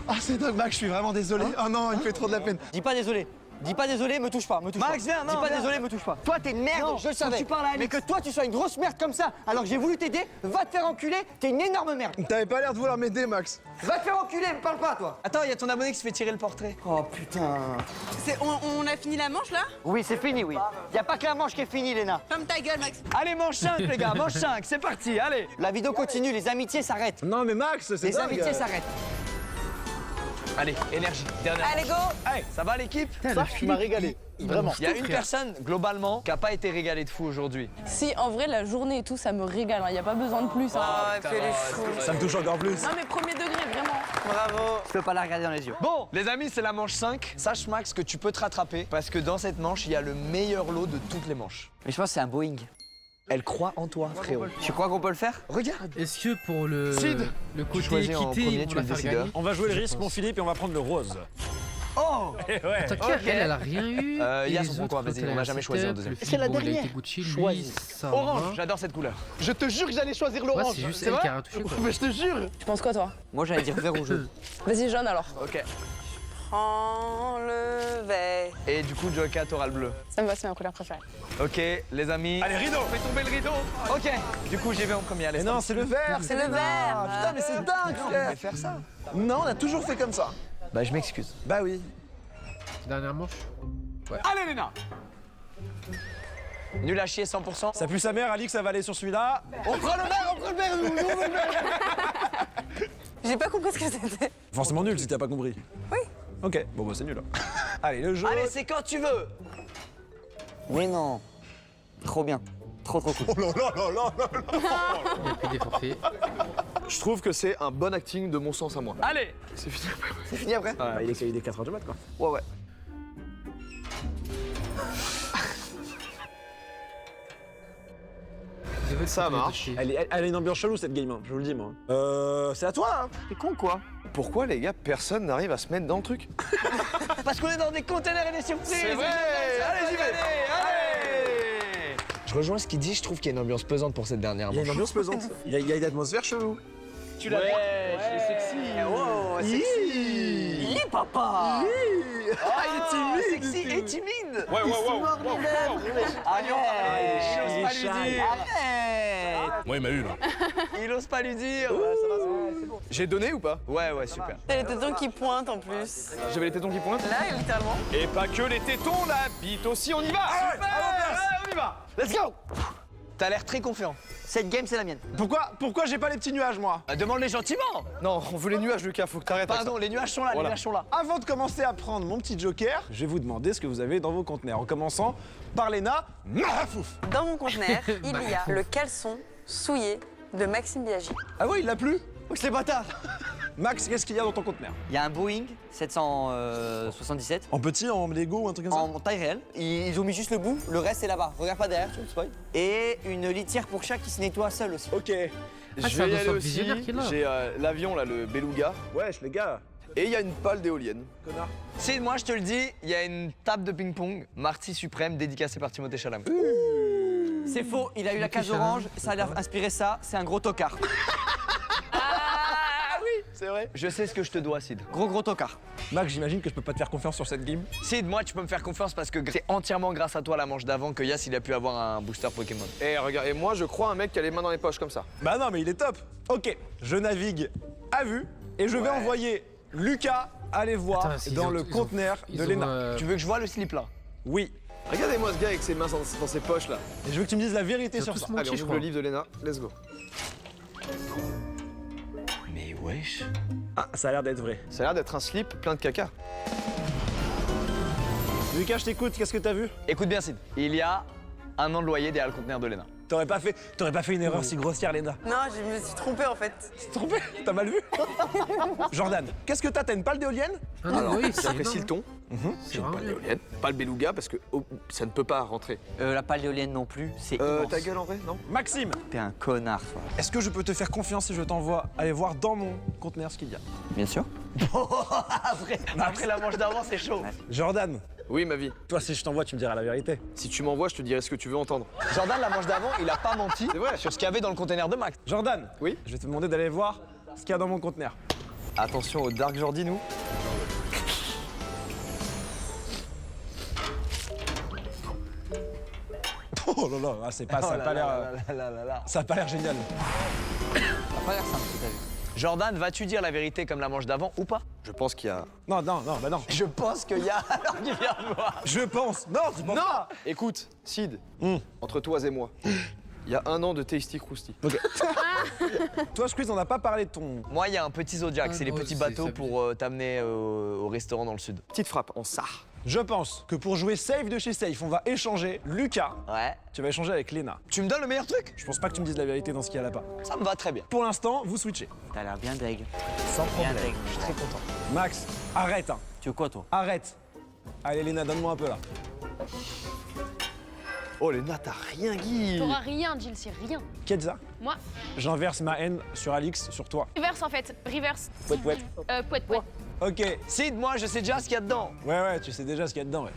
Ah, c'est dingue, Max, je suis vraiment désolé. Oh non, il me fait trop de la peine. Dis pas désolé. Dis pas désolé, me touche pas, me touche Max, pas. viens, non, Dis pas viens. désolé, me touche pas. Toi, t'es une merde, Non, je le faut savais. que tu parles à Mais Alix. que toi, tu sois une grosse merde comme ça, alors que j'ai voulu t'aider, va te faire enculer, t'es une énorme merde. T'avais pas l'air de vouloir m'aider, Max. Va te faire enculer, me parle pas, toi. Attends, il y a ton abonné qui se fait tirer le portrait. Oh putain. On a fini la manche là? Oui, c'est fini, oui. Y a pas que la manche qui est finie, Léna. Ferme ta gueule, Max. Allez, manche 5, les gars, manche 5, c'est parti, allez. La vidéo continue, les amitiés s'arrêtent. Non, mais Max, c'est Les dingue. amitiés s'arrêtent. Allez, énergie, dernière. Allez, go. Hey, ça va l'équipe? Ça, tu m'as régalé. Vraiment. Il y a une personne, globalement, qui a pas été régalée de fou aujourd'hui. Si, en vrai, la journée et tout, ça me régale. Il n'y a pas besoin de plus. Hein. Ah, fais les fous. Ça me touche encore plus. Non, mais premier degré, vraiment. Bravo. Je peux pas la regarder dans les yeux. Bon, les amis, c'est la manche 5. Sache, Max, que tu peux te rattraper parce que dans cette manche, il y a le meilleur lot de toutes les manches. Mais je pense que c'est un Boeing. Elle croit en toi, frérot. Tu crois qu'on peut le faire? Regarde. Est-ce que pour le Sid, côté choisis en premier, équité, tu on es va le faire décideur. gagner? On va jouer le risque, mon Philippe, et on va prendre le rose. Oh Ouais. T'inquiète, elle a rien eu. Et Yas, les on prend autres, quoi? Vas-y, elle on a va un jamais choisir un setup, deuxième. le C'est la Fibo, il a dernière. été Gucci, lui, Choisis. ça Orange, va. j'adore cette couleur. Je te jure que j'allais choisir Ouais, l'orange. c'est juste C'est elle vrai qui a retouché, quoi. Mais je te jure. Tu penses quoi, toi? Moi, j'allais dire vert ou jaune. Vas-y, jaune alors. Ok. Prends le verre. Et du coup, Joka, t'auras le bleu. Ça me va, c'est ma couleur préférée. Ok, les amis. Allez, rideau. Fais tomber le rideau. Ok, du coup, j'y vais en premier. Allez, Mais non, c'est le vert. C'est le verre. Putain, mais c'est dingue, on frère. devait faire ça. Non, on a toujours fait comme ça. Bah, je m'excuse. Bah oui. Dernière manche. Allez, Léna. Nul à chier, 100%. Ça pue sa mère, Alix, ça va aller sur celui-là. On prend le verre, on prend le verre, nous, on veut le verre. J'ai pas compris ce que c'était. Forcément nul si t'as pas compris. Oui. Ok, bon bah c'est nul. Allez, le jaune. Allez, c'est quand tu veux. Mais non. Trop bien. Trop cool. Oh là là là là là. Il y a plus des forfaits. Je trouve que c'est un bon acting de mon sens à moi. Allez. C'est fini. C'est fini après? Ah, il est 4h du mat quoi. Ouais, ouais. Ça marche. Elle a une ambiance chelou cette game, hein, je vous le dis moi. C'est à toi hein. T'es con quoi? Pourquoi, les gars, personne n'arrive à se mettre dans le truc? Parce qu'on est dans des containers et des surprises. C'est vrai. Allez, j'y vais. Allez. Je rejoins ce qu'il dit, je trouve qu'il y a une ambiance pesante pour cette dernière Il y a manche. une ambiance pesante. Il y a une atmosphère chelou. Tu l'as je suis sexy. Wow, sexy. Hi, papa! Oh, il est timide. Sexy et timide. Ouais. Il ose pas lui dire. Arrête. Moi, il m'a eu là. Il ose pas lui dire. Ouais, ça va, c'est bon. J'ai donné ou pas? Ouais, super. T'as les tétons qui pointent en plus. J'avais les tétons qui pointent. Là, littéralement. Et pas que les tétons, la bite aussi, on y va. Super. Allez, on y va. Let's go. T'as l'air très confiant. Cette game, c'est la mienne. Pourquoi j'ai pas les petits nuages, moi? Demande-les gentiment. Non, on veut les nuages, Lucas, faut que t'arrêtes. avec Pardon, les nuages sont là, Voilà. les nuages sont là. Avant de commencer à prendre mon petit joker, je vais vous demander ce que vous avez dans vos conteneurs. En commençant par Léna. Mahafouf. Dans mon conteneur, il y a le caleçon souillé de Maxime Biaggi. Ah ouais, il l'a plu? Oh, c'est bâtard. Max, qu'est-ce qu'il y a dans ton conteneur? Il y a un Boeing 777 En petit, en Lego ou un truc comme ça? en taille réelle. Ils ont mis juste le bout, le reste c'est là-bas. Regarde pas derrière, tu me spoil. Et une litière pour chat qui se nettoie seule aussi. Ok. Je c'est un vais y dossard aller aussi. visionnaire qu'il a. J'ai l'avion, là, le Beluga. Wesh, les gars. Et il y a une pale d'éolienne. Connard. C'est moi, je te le dis, il y a une table de ping-pong, Marty Suprême, dédicacée par Timothée Chalamet. C'est faux, il a eu la case orange, ça a l'air inspiré ça, c'est un gros tocard. C'est vrai. Je sais ce que je te dois, Sid. Gros tocard. Max, j'imagine que je peux pas te faire confiance sur cette game. Sid, moi, tu peux me faire confiance parce que c'est entièrement grâce à toi la manche d'avant que Yass il a pu avoir un booster Pokémon. Et regarde, et moi, je crois un mec qui a les mains dans les poches comme ça. Bah non, mais il est top. Ok, je navigue à vue et je vais envoyer Lucas aller voir Attends, dans le conteneur de Léna. Tu veux que je vois le slip là? Oui. Regardez-moi ce gars avec ses mains dans ses poches là. Et je veux que tu me dises la vérité sur tous ça. mon- Allez, on je ouvre crois. le livre de Léna. Let's go. Mais wesh. Ah, ça a l'air d'être vrai. Ça a l'air d'être un slip plein de caca. Lucas, je t'écoute, qu'est-ce que t'as vu? Écoute bien, Sid. Il y a un an de loyer derrière le conteneur de Léna. T'aurais pas fait une erreur si grossière, Léna. Non, je me suis trompée en fait. T'es trompé? T'as mal vu? Jordan, qu'est-ce que t'as? T'as une pale d'éolienne? Ah non, oui, c'est J'apprécie le énorme. ton. J'ai une pale d'éolienne. Pas le Beluga parce que ça ne peut pas rentrer. La pale d'éolienne non plus, c'est immense. Ta gueule en vrai, non? Maxime, T'es un connard, toi. est-ce que je peux te faire confiance si je t'envoie aller voir dans mon conteneur ce qu'il y a? Bien sûr. Après la manche d'avant, c'est chaud. Jordan, Oui, ma vie. toi si je t'envoie, tu me diras la vérité. Si tu m'envoies, je te dirai ce que tu veux entendre. Jordan, la manche d'avant, il a pas menti C'est vrai. sur ce qu'il y avait dans le conteneur de Max. Jordan, Oui. je vais te demander d'aller voir ce qu'il y a dans mon conteneur. Attention au Dark Jordi, nous. Oh là là, c'est pas, ça a pas l'air, ça a pas l'air génial. Ça a pas l'air simple ce que t'as vu. Jordan, vas-tu dire la vérité comme la manche d'avant ou pas? Je pense qu'il y a. Non, bah non. Je pense qu'il y a. Alors qu'il vient de voir. Je pense. Non, tu penses pas. Écoute, Sid, entre toi et moi, il y a un an de Tasty Krusty. Toi, Squeeze, on n'a pas parlé de ton. Moi, il y a un petit Zodiac, c'est les non, petits c'est bateaux abusé. pour t'amener au restaurant dans le sud. Petite frappe en ça. Je pense que pour jouer safe de chez Safe, on va échanger. Lucas, Ouais. tu vas échanger avec Léna. Tu me donnes le meilleur truc? Je pense pas que tu me dises la vérité dans ce qu'il y a là-bas. Ça me va très bien. Pour l'instant, vous switchez. T'as l'air bien deg. Sans Bien problème. deg. Je suis très content. Max, arrête, hein. Tu veux quoi, toi? Arrête. Allez, Léna, donne-moi un peu là. Oh, Léna, t'as rien guide. T'auras rien, Jill, c'est rien. Kenza, Moi, j'inverse ma haine sur Alix, sur toi. reverse en fait, reverse. Pouet. Pouet. Ok. Sid, moi, je sais déjà ce qu'il y a dedans. Ouais, tu sais déjà ce qu'il y a dedans, ouais.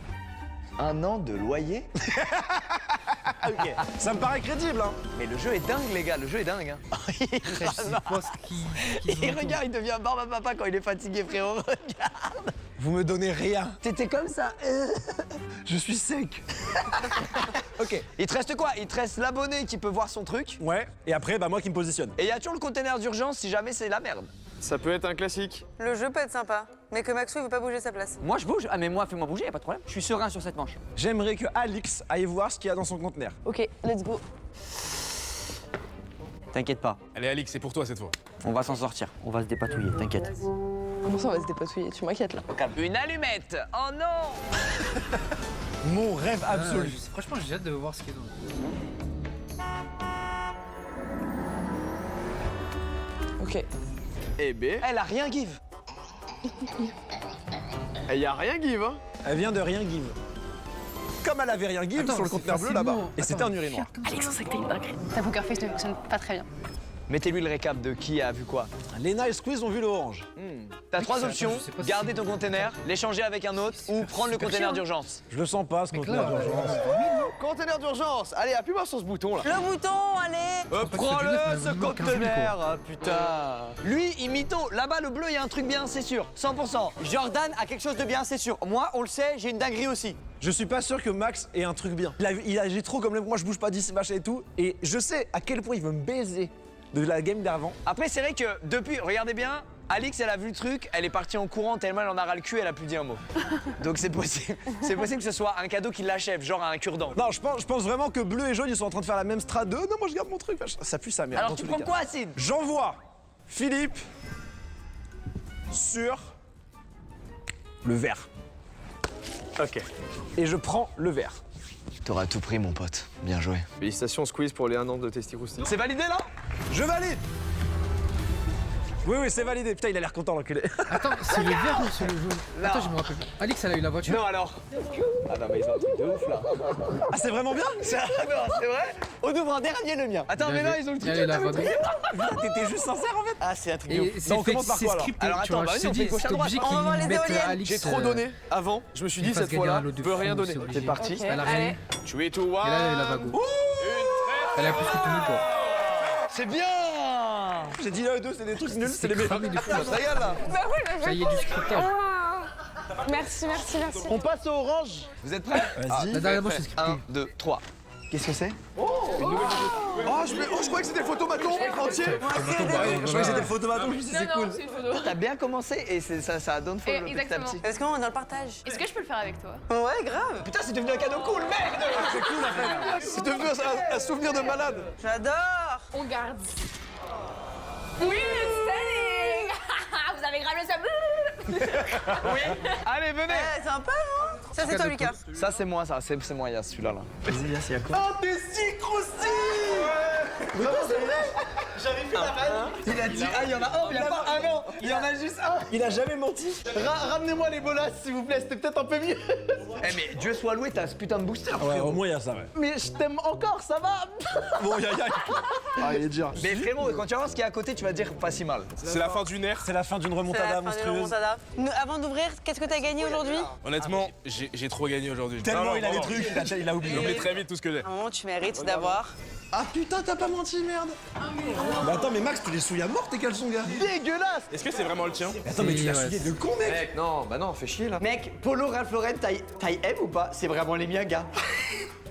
Un an de loyer? Ok. Ça me paraît crédible, hein. Mais le jeu est dingue, les gars, le jeu est dingue. Hein. Je sais pas ce qui. Et regarde, il devient barbe à papa quand il est fatigué, frérot. Regarde. Vous me donnez rien. T'étais comme ça. Je suis sec. Ok. Il te reste quoi? Il te reste l'abonné qui peut voir son truc. Ouais. Et après, bah moi qui me positionne. Et il y a toujours le container d'urgence si jamais c'est la merde. Ça peut être un classique. Le jeu peut être sympa, mais que Maxou il veut pas bouger sa place. Moi, je bouge. Ah, mais moi, fais-moi bouger, y a pas de problème. Je suis serein sur cette manche. J'aimerais que Alix aille voir ce qu'il y a dans son conteneur. Ok, let's go. T'inquiète pas, Allez, Alix, c'est pour toi cette fois. on va s'en sortir. On va se dépatouiller, t'inquiète. Comment ça on va se dépatouiller? Tu m'inquiètes là. Une allumette. Oh non. Mon rêve absolu. Franchement, j'ai hâte de voir ce qu'il y a dans. Ok. Eh ben, Elle a rien give. il y a rien give, hein. Elle vient de rien give. Comme elle avait rien give Attends, sur le c'est conteneur bleu facilement- là-bas. Et c'était un urinoir. Alex, on sait que t'es une dinguerie. Ta poker face ne fonctionne pas très bien. Mettez-lui le récap de qui a vu quoi. Léna et Squeeze ont vu le orange. T'as trois ça, options, je sais pas si garder c'est- ton container, l'échanger avec un autre ou prendre le super container chiant. d'urgence. Je le sens pas ce Mec, conteneur là, d'urgence. Conteneur d'urgence. Allez, appuie-moi sur ce bouton là. Le bouton, allez. Prends-le, ce il manque 15 000, conteneur, quoi. ah, putain. Lui, il mytho. Là-bas, le bleu, il y a un truc bien, c'est sûr. 100%. Jordan a quelque chose de bien, c'est sûr. Moi, on le sait, j'ai une dinguerie aussi. Je suis pas sûr que Max ait un truc bien. Il agit trop comme moi, je bouge pas d'ici, machin et tout. Et je sais à quel point il veut me baiser de la game d'avant. Après, c'est vrai que depuis, regardez bien, Alix, elle a vu le truc, elle est partie en courant tellement elle en a ras le cul, elle a plus dit un mot. Donc c'est possible que ce soit un cadeau qui l'achève, genre un cure-dent. Non, je pense vraiment que bleu et jaune, ils sont en train de faire la même strat de non, moi je garde mon truc. Ça pue sa mère. Alors tu prends quoi, Acide? J'envoie Philippe sur le vert. Ok. Et je prends le vert. T'auras tout pris, mon pote. Bien joué. Félicitations, Squeeze, pour les 1 an de Testiroosti. C'est validé, là? Je valide. Oui, c'est validé. Putain, il a l'air content, l'enculé. Attends, c'est le vert ou c'est le jaune? Attends, je me rappelle plus. Alix, elle a eu la voiture. Non, alors. Ah non, mais ils ont un truc de ouf, là. Ah, c'est vraiment bien? Non, c'est vrai? On ouvre en dernier le mien. Attends, mais non, ils ont le truc. Elle a eu la voiture. T'étais juste sincère, en fait? Ah, c'est un truc de Et ouf. c'est Non, on commence par quoi, alors? scripté, Alors, tu attends, vois, bah je vas-y, t'ai on fait dit, gauche à c'est droite. obligé On va voir qu'ils les mettent éoliennes. Alix. J'ai trop donné avant. Je me suis dit, il fasse cette gagner fois-là, un lot de je peux fou, rien donner. c'est obligé. C'est parti. Ok, Elle a rien. allez. 3, 2, 1. Et là, elle a eu la vago. Elle a plus que tout le monde, quoi. C'est bien! J'ai dit là et deux, c'est des trucs nuls, c'est les meilleurs. cramé de fou. Ça régale, là. Bah oui, mais Ça y est, du scriptage. Ah. Merci. On passe au orange. Vous êtes prêts? Vas-y. La dernière manche, c'est scripté. 1, 2, 3. Qu'est-ce que c'est? Oh, je croyais que c'était le photomaton entier. Je croyais que c'était le photomaton, je me suis dit, c'est cool. c'est une photo. T'as bien commencé et ça donne follow petit à exactement. petit. Est-ce qu'on est dans le partage? Est-ce que je peux le faire avec toi? Ouais, grave. Putain, c'est devenu un cadeau cool, merde! C'est cool, en fait. C'est devenu un souvenir de malade. J'adore. On garde. Oui, stunning. Vous avez grave le sable. Oui. Allez, venez! Eh, sympa, non? Ça, c'est toi, Lucas. Ça, c'est moi, ça. C'est moi, Yas, celui-là. Là. Vas-y, Yass, il y a quoi? Oh, t'es si croustille! Mais quoi, c'est vrai? J'avais fait la vanne. Il a dit, ah, il y en a un, il y a pas un, non. Il y en a juste un. Il a jamais menti. Ramenez-moi les bolas, s'il vous plaît, c'était peut-être un peu mieux. Eh, mais Dieu soit loué, t'as ce putain de booster, Ouais, frérot. au moins, il y a ça, ouais. Mais je t'aime encore, ça va? Bon, aïe. Ah, il est dur. Mais frérot, quand tu vas voir ce qu'il y a à côté, tu vas dire pas si mal. C'est la fin d'une ère. C'est la fin d'une C'est la remontada fin du monstrueuse. remontada. Avant d'ouvrir, qu'est-ce que t'as gagné aujourd'hui? Honnêtement, j'ai trop gagné aujourd'hui. Tellement Non, il a des vraiment. trucs, il a oublié. J'ai oublié très vite tout ce que j'ai. À un moment, tu mérites d'avoir. Ah putain, t'as pas menti, merde. Bah attends, mais Max, tu les souilles à mort tes caleçons, gars. Dégueulasse! Est-ce que c'est vraiment le tien? Attends, mais tu l'as Ouais. souillé de con, mec. Mec, non, bah non, fais chier, là. Mec, Polo Ralph Lauren taille M ou pas? C'est vraiment les miens, gars.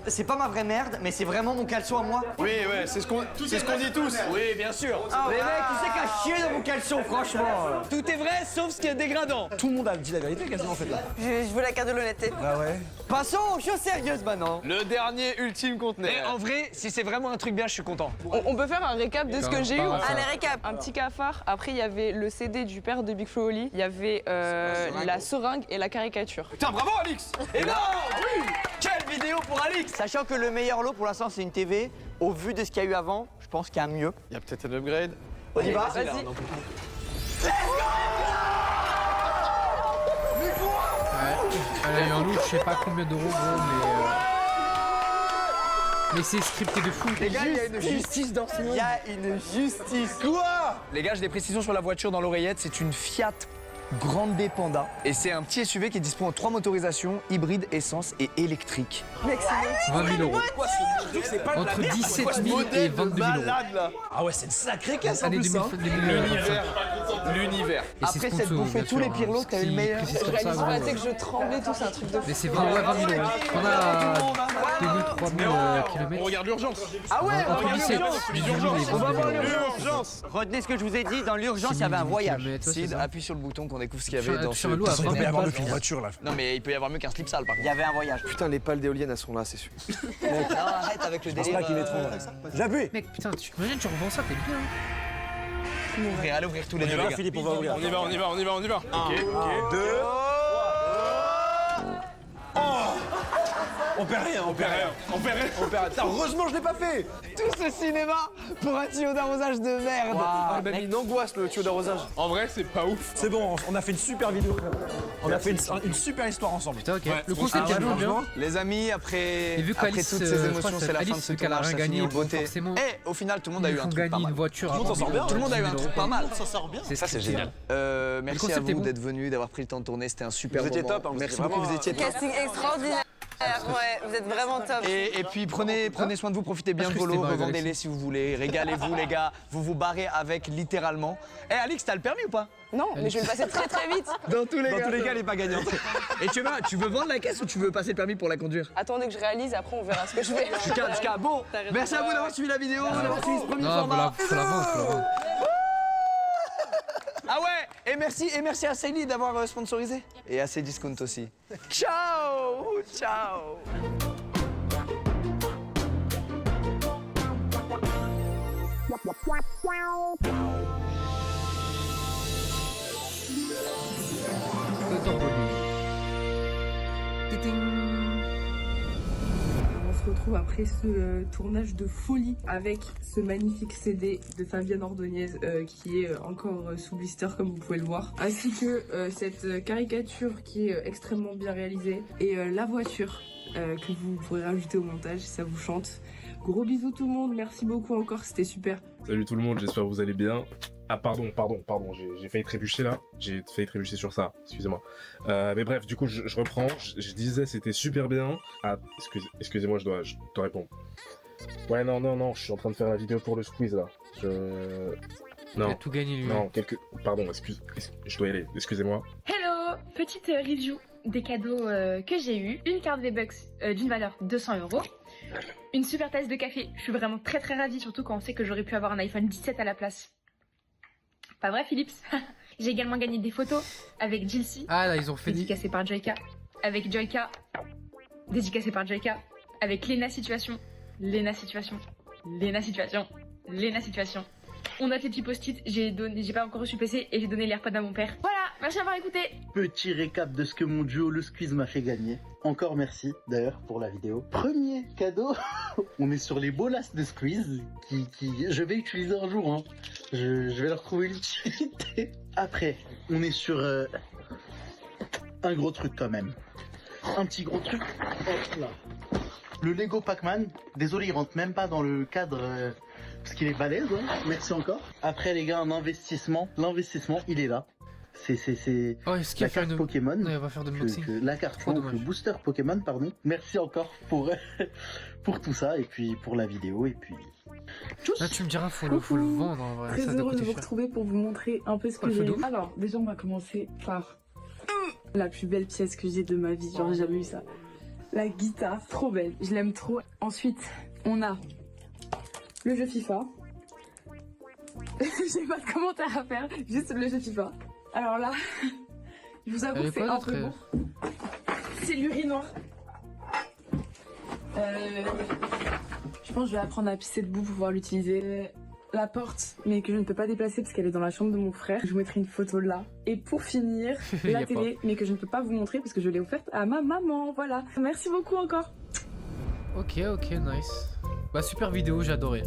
C'est pas ma vraie merde, mais c'est vraiment mon caleçon à moi. Oui, ouais, c'est ce qu'on dit tous. Oui, bien sûr. Les mecs, tu sais qu'à chier dans mon caleçon, franchement. Tout est vrai, sauf ce qui est dégradant. Tout le monde a dit la vérité quasiment en fait là. Je veux la carte de l'honnêteté. Ah ouais. Passons aux choses sérieuses maintenant. Le dernier ultime Et conteneur. en vrai, si c'est vraiment un truc bien, je suis content. On peut faire un récap de ce que j'ai eu. Pas mal, ça. Allez, récap. Un petit cafard. Après, il y avait le CD du père de Big Flo Oli. Il y avait la seringue et la caricature. Putain, bravo, Alix. Et non! Oui! Quelle vidéo pour Alix! Sachant que le meilleur lot pour l'instant c'est une TV, au vu de ce qu'il y a eu avant, je pense qu'il y a mieux. Il y a peut-être un upgrade. On y va? Vas-y. Ouais. Elle a eu un loot, je sais pas combien d'euros, gros, mais c'est scripté de fou. Les gars, il y a une justice dans ce Il monde. y a une justice. Quoi? Les gars, j'ai des précisions sur la voiture dans l'oreillette. C'est une Fiat Grande Panda. Et c'est un petit SUV qui est dispo en 3 motorisations, hybride, essence et électrique. Mec, c'est 20 000 euros. Entre 17 000 et 22 000 euros. Ah ouais, c'est une sacrée caisse en Année plus. 2025. L'univers. Et c'est Après cette sponsor, bouffée, bien tous sûr, les pires lots, hein. t'as eu le Si meilleur. précise Je comme ça, réalise gros, pas, tu sais que je tremblais tout, c'est un truc de fou. mais c'est 20 000 euros. On a 2000, 3000 On km. regarde l'urgence. Ah ouais, Entre regarde 17 l'urgence. 000 et 22 000 On va voir euros. l'urgence. Retenez ce que je vous ai dit, dans l'urgence, il y avait un voyage. Sid, appuie sur le bouton qu'on découvre ce qu'il y avait dans ce... Sur un lot à Il peut y 20 avoir 000 mieux qu'une voiture là. Non mais il peut y avoir mieux qu'un slip sale par Il y contre. avait un voyage. Putain, les pales d'éoliennes, elles sont là, c'est sûr. Non, arrête avec le Je pense délire. pas qu'ils mettront. J'appuie. Mec, putain, tu imagines, tu revends ça, t'es bien. Ouvrir, allez ouvrir tous les On y deux va, les gars. Philippe, on va ouvrir. On y va, on y va, on y va, on y va. Ok. 2. On perd rien, on perd rien. On perd rien. On perd rien. Putain, heureusement je l'ai pas fait. Tout ce cinéma pour un tuyau d'arrosage de merde. Ah, même une angoisse, le tuyau d'arrosage. En vrai, c'est pas ouf. C'est bon, on a fait une super vidéo. On a fait une super histoire ensemble. Putain, ok. Ouais, Le concept ah est ouais, vraiment bien. franchement. Les amis, après Et vu après qu'Alice, toutes ces je crois émotions, que c'est la fin de Alice, ce vu qu'elle a tournage, rien ça gagné, finit en donc beauté. forcément, Et au final, tout le monde a ils eu un font truc pas gagner mal. une voiture. Tout le monde s'en sort bien. Tout le monde a eu un truc pas mal. Ça sort bien. Ça, c'est génial. Merci à concept est vous bon. d'être venus, d'avoir pris le temps de tourner. C'était un super Vous étiez moment. top, hein, vous Merci étiez beaucoup, vraiment, vous étiez top. Casting extraordinaire. Ouais, vous êtes vraiment top. Et puis prenez soin de vous, profitez bien Parce de que vos c'était lots, pas revendez-les Galaxy. si vous voulez, régalez-vous les gars, vous vous barrez avec littéralement. Eh Alix, t'as le permis ou pas? Non, mais je vais le passer très très vite. Dans tous les Dans tous les cas, elle est pas gagnante. Et tu veux vendre la caisse ou tu veux passer le permis pour la conduire? Attendez que je réalise, après on verra ce que je fais. Jusqu'à bon. Merci à vous d'avoir suivi la vidéo, d'avoir suivi ce premier Non, format. faut la vendre, faut la vendre. Ah ouais, merci à Sailly d'avoir sponsorisé. Et à ses discounts aussi. Ciao. Ciao. On se retrouve après ce tournage de folie avec ce magnifique CD de Fabienne Ordonez qui est encore sous blister comme vous pouvez le voir, ainsi que cette caricature qui est extrêmement bien réalisée et la voiture que vous pourrez rajouter au montage si ça vous chante. Gros bisous tout le monde, merci beaucoup encore, c'était super. Salut tout le monde, j'espère que vous allez bien. Ah pardon, j'ai failli trébucher là, j'ai failli trébucher sur ça, excusez-moi. Mais bref, du coup je reprends, je disais c'était super bien. Ah, excusez-moi, je dois répondre. Ouais non, je suis en train de faire la vidéo pour le squeeze là. Non. Il a tout gagné lui. Non, pardon, je dois y aller, excusez-moi. Hello, petite review des cadeaux que j'ai eu. Une carte V-Bucks d'une valeur de 200 €. Une super tasse de café, je suis vraiment très ravie, surtout quand on sait que j'aurais pu avoir un iPhone 17 à la place. Pas vrai Philips? J'ai également gagné des photos avec Jilcy. Ah là ils ont fait dédicacé par Joyka. Avec Joyka. Dédicacé par Joyka. Avec Lena Situation. On note les petits post-it, j'ai pas encore reçu PC et j'ai donné l'AirPod à mon père. Voilà, merci d'avoir écouté. Petit récap de ce que mon duo le squeeze m'a fait gagner. Encore merci d'ailleurs pour la vidéo. Premier cadeau, on est sur les bolas de squeeze qui je vais utiliser un jour. Hein. Je vais leur trouver l'utilité. Après, on est sur un gros truc quand même. Un petit gros truc. Hop là. Le Lego Pac-Man. Désolé, il rentre même pas dans le cadre. Parce qu'il est balèze, hein. Merci encore. Après les gars, un investissement. L'investissement, il est là. C'est la carte Pokémon. Non, on va faire de la carte, le booster Pokémon, pardon. Merci encore pour tout ça et puis pour la vidéo et puis. Là tu me diras, faut le vendre en vrai. Très heureux de vous retrouver pour vous montrer un peu ce que j'ai. Alors déjà on va commencer par la plus belle pièce que j'ai de ma vie. Genre j'ai jamais eu ça. La guitare, trop belle, je l'aime trop. Ensuite on a le jeu FIFA. J'ai pas de commentaire à faire, juste le jeu FIFA. Alors là, je vous avoue que c'est un peu bon. C'est l'urinoir. Je pense que je vais apprendre à pisser debout pour pouvoir l'utiliser. La porte, mais que je ne peux pas déplacer parce qu'elle est dans la chambre de mon frère. Je vous mettrai une photo là. Et pour finir, la télé, mais que je ne peux pas vous montrer parce que je l'ai offerte à ma maman. Voilà. Merci beaucoup encore. Ok, nice. Bah super vidéo, j'ai adoré.